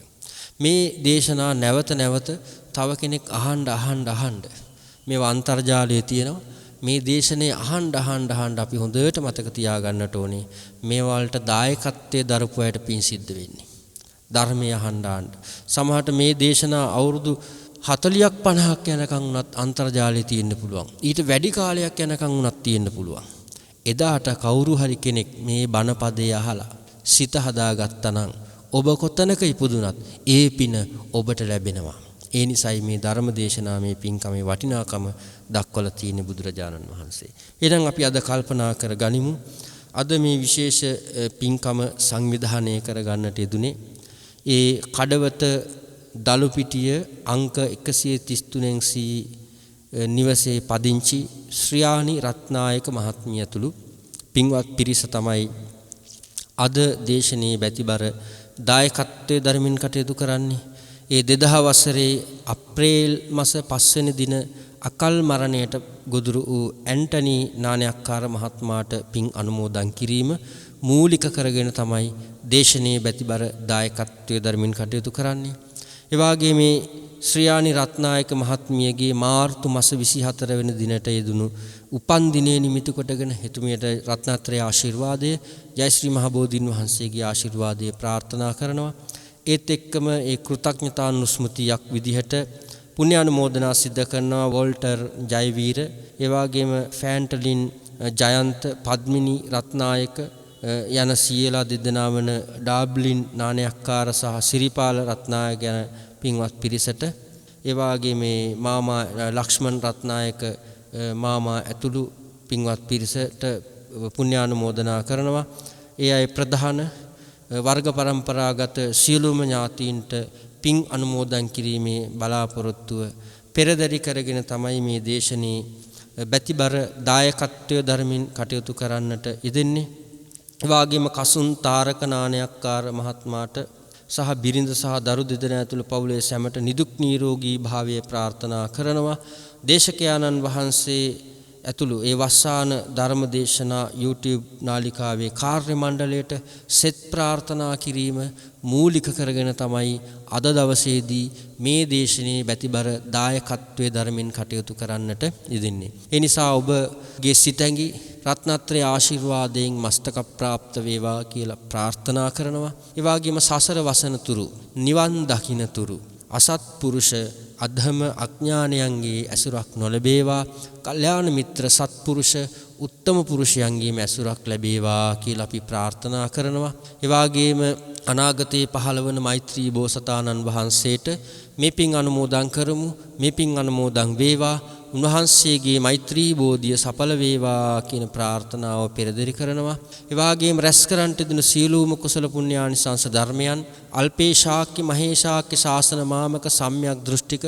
මේ දේශනා නැවත තව කෙනෙක් අහන්න මේවා අන්තර්ජාලයේ තියෙනවා. මේ දේශනේ අහන්න අපි හොඳට මතක තියාගන්නට ඕනේ. මේ වලට දායකත්වයේ දරපු අයට පින් සිද්ධ වෙන්නේ. ධර්මය අහන්න. සමහරට මේ දේශනා අවුරුදු 40ක් 50ක් යනකම් උනත් අන්තර්ජාලයේ තියෙන්න පුළුවන්. ඊට වැඩි කාලයක් යනකම් උනත් තියෙන්න පුළුවන්. එදාට කවුරු හරි කෙනෙක් මේ බණ පදේ අහලා සිත හදාගත්තා නම් ඔබ කොතනක ඉපදුනත් ඒ පින ඔබට ලැබෙනවා. ඒ නිසයි මේ ධර්ම දේශනා මේ පින්කමේ වටිනාකම දක්වලා තියෙන බුදුරජාණන් වහන්සේ. එහෙනම් අපි අද කල්පනා කර ගනිමු. අද මේ විශේෂ පින්කම සංවිධානය කර ගන්නට යෙදුනේ ඒ කඩවත දලුපිටිය අංක 133 නිවසේ පදිංචි ශ්‍රියානි රත්නායක මහත්මිය ඇතුළු පින්වත් පිරිස තමයි අද දේශනේ බැතිබර දායකත්වයේ ධර්මින් කටයුතු කරන්නේ. ඒ 2000 වසරේ අප්‍රේල් මාස 5 වෙනි දින අකල් මරණයට ගොදුරු වූ ඇන්ටනි නානයක්කාර මහත්මයාට පින් අනුමෝදන් කිරීම මූලික කරගෙන තමයි දේශනේ බැතිබර දායකත්වයේ ධර්මින් කටයුතු කරන්නේ. ඒ වගේ මේ ශ්‍රියානි රත්නායක මහත්මියගේ මාර්තු මාස 24 වෙනි දිනට යෙදුණු උපන් දිනයේ නිමිති කොටගෙන එතුමියට රත්නත්‍රය ආශිර්වාදය ජයශ්‍රී මහ බෝධීන් වහන්සේගේ ආශිර්වාදය ප්‍රාර්ථනා කරනවා. ඒත් එක්කම ඒ කෘතඥතානුස්මෘතියක් විදිහට පුණ්‍ය අනුමෝදනා සිද්ධ කරනවා වෝල්ටර් ජයවීර, ඒ වගේම ෆෑන්ටලින් ජයන්ත, පද්මිනී රත්නායක, යන සියලා දෙදෙනා වන ඩාබ්ලින් නානයක්කාර සහ සිරිපාල රත්නායක යන පින්වත් පිරිසට ඒ වාගේ මේ මාමා ලක්ෂ්මන් රත්නායක මාමා ඇතුළු පින්වත් පිරිසට පුණ්‍යානුමෝදනා කරනවා. ඒ අය ප්‍රධාන වර්ග પરම්පරාගත සියලුම ඥාතීන්ට පින් අනුමෝදන් කිරීමේ බලාපොරොත්තුව පෙරදරි කරගෙන තමයි මේ දේශනේ බැතිබර දායකත්වයේ ධර්මින් කටයුතු කරන්නට යෙදෙන්නේ. ඒ වගේම කසුන් තාරක නානයක්කාර මහත්මයාට සහ බිරිඳ සහ දරු දෙදෙනා ඇතුළු පවුලේ සැමට නිදුක් නිරෝගී භාවය ප්‍රාර්ථනා කරනවා. දේශකයාණන් වහන්සේ ඇතුළු ඒ වස්සාන ධර්මදේශනා YouTube නාලිකාවේ කාර්ය මණ්ඩලයට සෙත් ප්‍රාර්ථනා කිරීම මූලික කරගෙන තමයි අද දවසේදී මේ දේශනේ බැතිබර දායකත්වයේ ධර්මින් කටයුතු කරන්නට යෙදෙන්නේ. ඒ නිසා ඔබගේ සිතැඟි රත්නත්‍රයේ ආශිර්වාදයෙන් මස්තක ප්‍රාප්ත වේවා කියලා ප්‍රාර්ථනා කරනවා. ඒ වගේම සසර වසනතුරු නිවන් දකින්නතුරු අසත්පුරුෂ අධම අඥානයන්ගේ ඇසුරක් නොලැබේවා. කල්යාණ මිත්‍ර සත්පුරුෂ උත්තම පුරුෂයන්ගේ ඇසුරක් ලැබේවා කියලා අපි ප්‍රාර්ථනා කරනවා. ඒ වගේම අනාගතයේ පහළවන මෛත්‍රී බෝසතාණන් වහන්සේට මේ පින් අනුමෝදන් කරමු. මේ පින් අනුමෝදන් වේවා. උන්වහන්සේගේ මෛත්‍රී බෝධිය සඵල වේවා කියන ප්‍රාර්ථනාව පෙරදරි කරනවා. ඒ වගේම රැස් කරන්ට දෙන සීලූම කුසල පුණ්‍යානිසංස ධර්මයන් අල්පේ ශාක්‍ය මහේශාක්‍ය ශාසන මාමක සම්‍යක් දෘෂ්ටික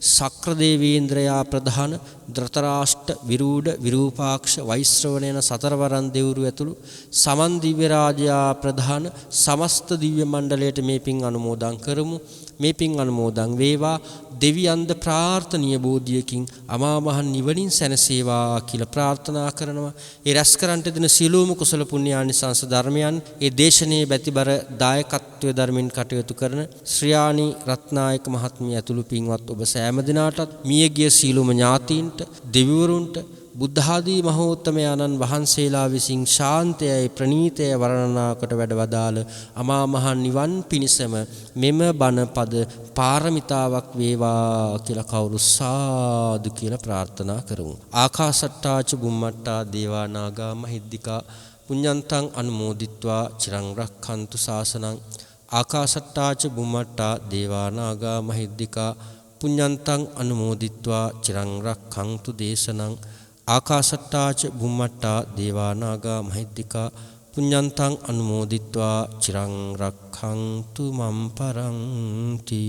සක්‍ර දේවේන්ද්‍රයා ප්‍රධාන ධෘතරාෂ්ට විරූඪ විරූපාක්ෂ වෛශ්‍රවණයන සතරවරන් දෙවරු ඇතුළු සමන් දිව්‍ය රාජයා ප්‍රධාන සමස්ත දිව්‍ය මණ්ඩලයට මේ පින් අනුමෝදන් කරමු. මේ පින් අනුමෝදන් වේවා. දෙවියන්ද ප්‍රාර්ථනීය බෝධියකින් අමා මහ නිවනින් සැනසේවා කියලා ප්‍රාර්ථනා කරනවා. ඒ රැස් කරන්ට දෙන සියලුම කුසල පුණ්‍යානිසංස ධර්මයන් ඒ දේශනේ බැතිබර දායකත්වයේ ධර්මින් කටයුතු කරන ශ්‍රියානි රත්නායක මහත්මිය ඇතුළු පින්වත් ඔබ සෑම දිනාටත් මියගිය සියලුම ඥාතීන්ට දෙවිවරුන්ට බුද්ධ ආදී මහෝත්තමයන්න් වහන්සේලා විසින් ශාන්තයයි ප්‍රණීතය වර්ණනා කොට වැඩවදාළ අමා මහ නිවන් පිණිසම මෙම බණ පද පාරමිතාවක් වේවා කියලා කවුරු සාදු කියලා ප්‍රාර්ථනා කරමු. ආකාසට්ටාච බුම්මට්ටා දේවා නාග මහිද්దికා පුඤ්ඤන්තං අනුමෝදිත්වා චිරං රක්ඛන්තු ශාසනං. ආකාසට්ටාච බුම්මට්ටා දේවා නාග මහිද්దికා පුඤ්ඤන්තං අනුමෝදිත්වා චිරං රක්ඛන්තු දේශනං. ආකාසට්ටාච බුම්මට්ටා දේවා නාග මහිද්దికා පුඤ්ඤන්තං අනුමෝදිත්වා චිරං රක්ඛන්තු මම් පරන්ති.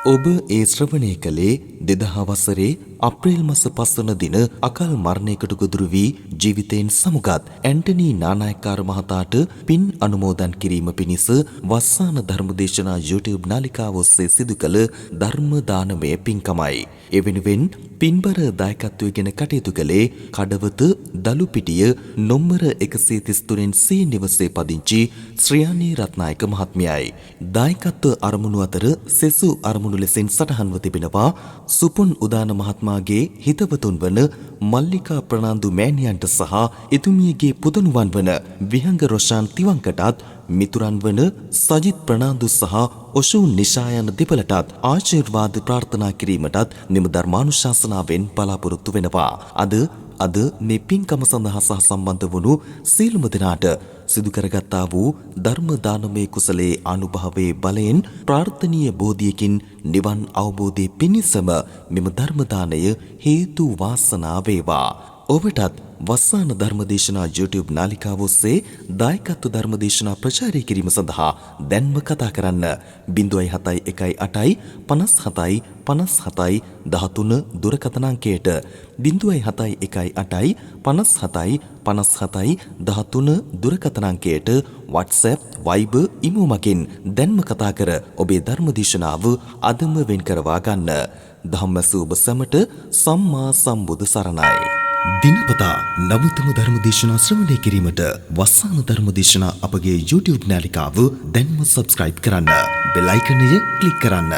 ඔබ ඒ ශ්‍රවණය කළේ 2000 වසරේ අප්‍රේල් මාස 5 වන දින අකල් මරණයකට ගොදුරු වී ජීවිතයෙන් සමුගත් ඇන්ටනි නානායක්කාර මහතාට පින් අනුමෝදන් කිරීම පිණිස වස්සාන ධර්මදේශනා YouTube නාලිකාව ඔස්සේ සිදු කළ ධර්ම දානමය පින්කමයි. ඒ වෙනුවෙන් පින්බර දායකත්වයෙන් කටයුතු කළේ කඩවත දලුපිටිය නොම්බර 133 සී නිවසේ පදිංචි ශ්‍රියානි රත්නායක මහත්මියයි. දායකත්ව අරමුණු අතර සෙසු අරමුණු ලෙසින් සටහන්ව තිබෙනවා සුපුන් උදාන මහත්මයාගේ හිතවතුන් වන මල්ලිකා ප්‍රනාන්දු මෑණියන්ට සහ එතුමියගේ පුදනුවන් වන විහංග රොෂාන් තිවංකටත් මිතුරන් වන සජිත් ප්‍රනාන්දු සහ ඔෂු නිෂා යන දෙපළටත් ආශිර්වාද ප්‍රාර්ථනා කිරීමටත් නිම ධර්මානුශාසනාවෙන් බලාපොරොත්තු වෙනවා. අද මේ පින්කම සඳහා සහ සම්බන්ධ වුණු සීලම දෙනාට සිදු කරගත්තා වූ ධර්ම දානමය කුසලයේ අනුභවයේ බලයෙන් ප්‍රාර්ථනීය බෝධියකින් නිවන් අවබෝධයේ පිණිසම මෙම ධර්ම දානය හේතු වාසනා වේවා. ඔබටත් වස්සාන ධර්මදේශනා YouTube නාලිකාව ඔස්සේ දායකත්ව ධර්මදේශනා ප්‍රචාරය කිරීම සඳහා දැන්ම කතා කරන්න 071 57 57 13 දුරකථන අංකයට 071 57 57 13 දුරකථන අංකයට WhatsApp Viber imo මගින් දැන්ම කතා කර ඔබේ ධර්මදේශනාව අදම වෙන් කරවා ගන්න. ධම්මස ඔබ සැමට සම්මා සම්බුදු සරණයි. දිනපතා නවතම ධර්මදේශනා ශ්‍රවණය කිරීමට වස්සාන ධර්මදේශනා අපගේ YouTube නාලිකාව දැන්ම subscribe කරන්න. බෙල් අයිකනය ක්ලික් කරන්න.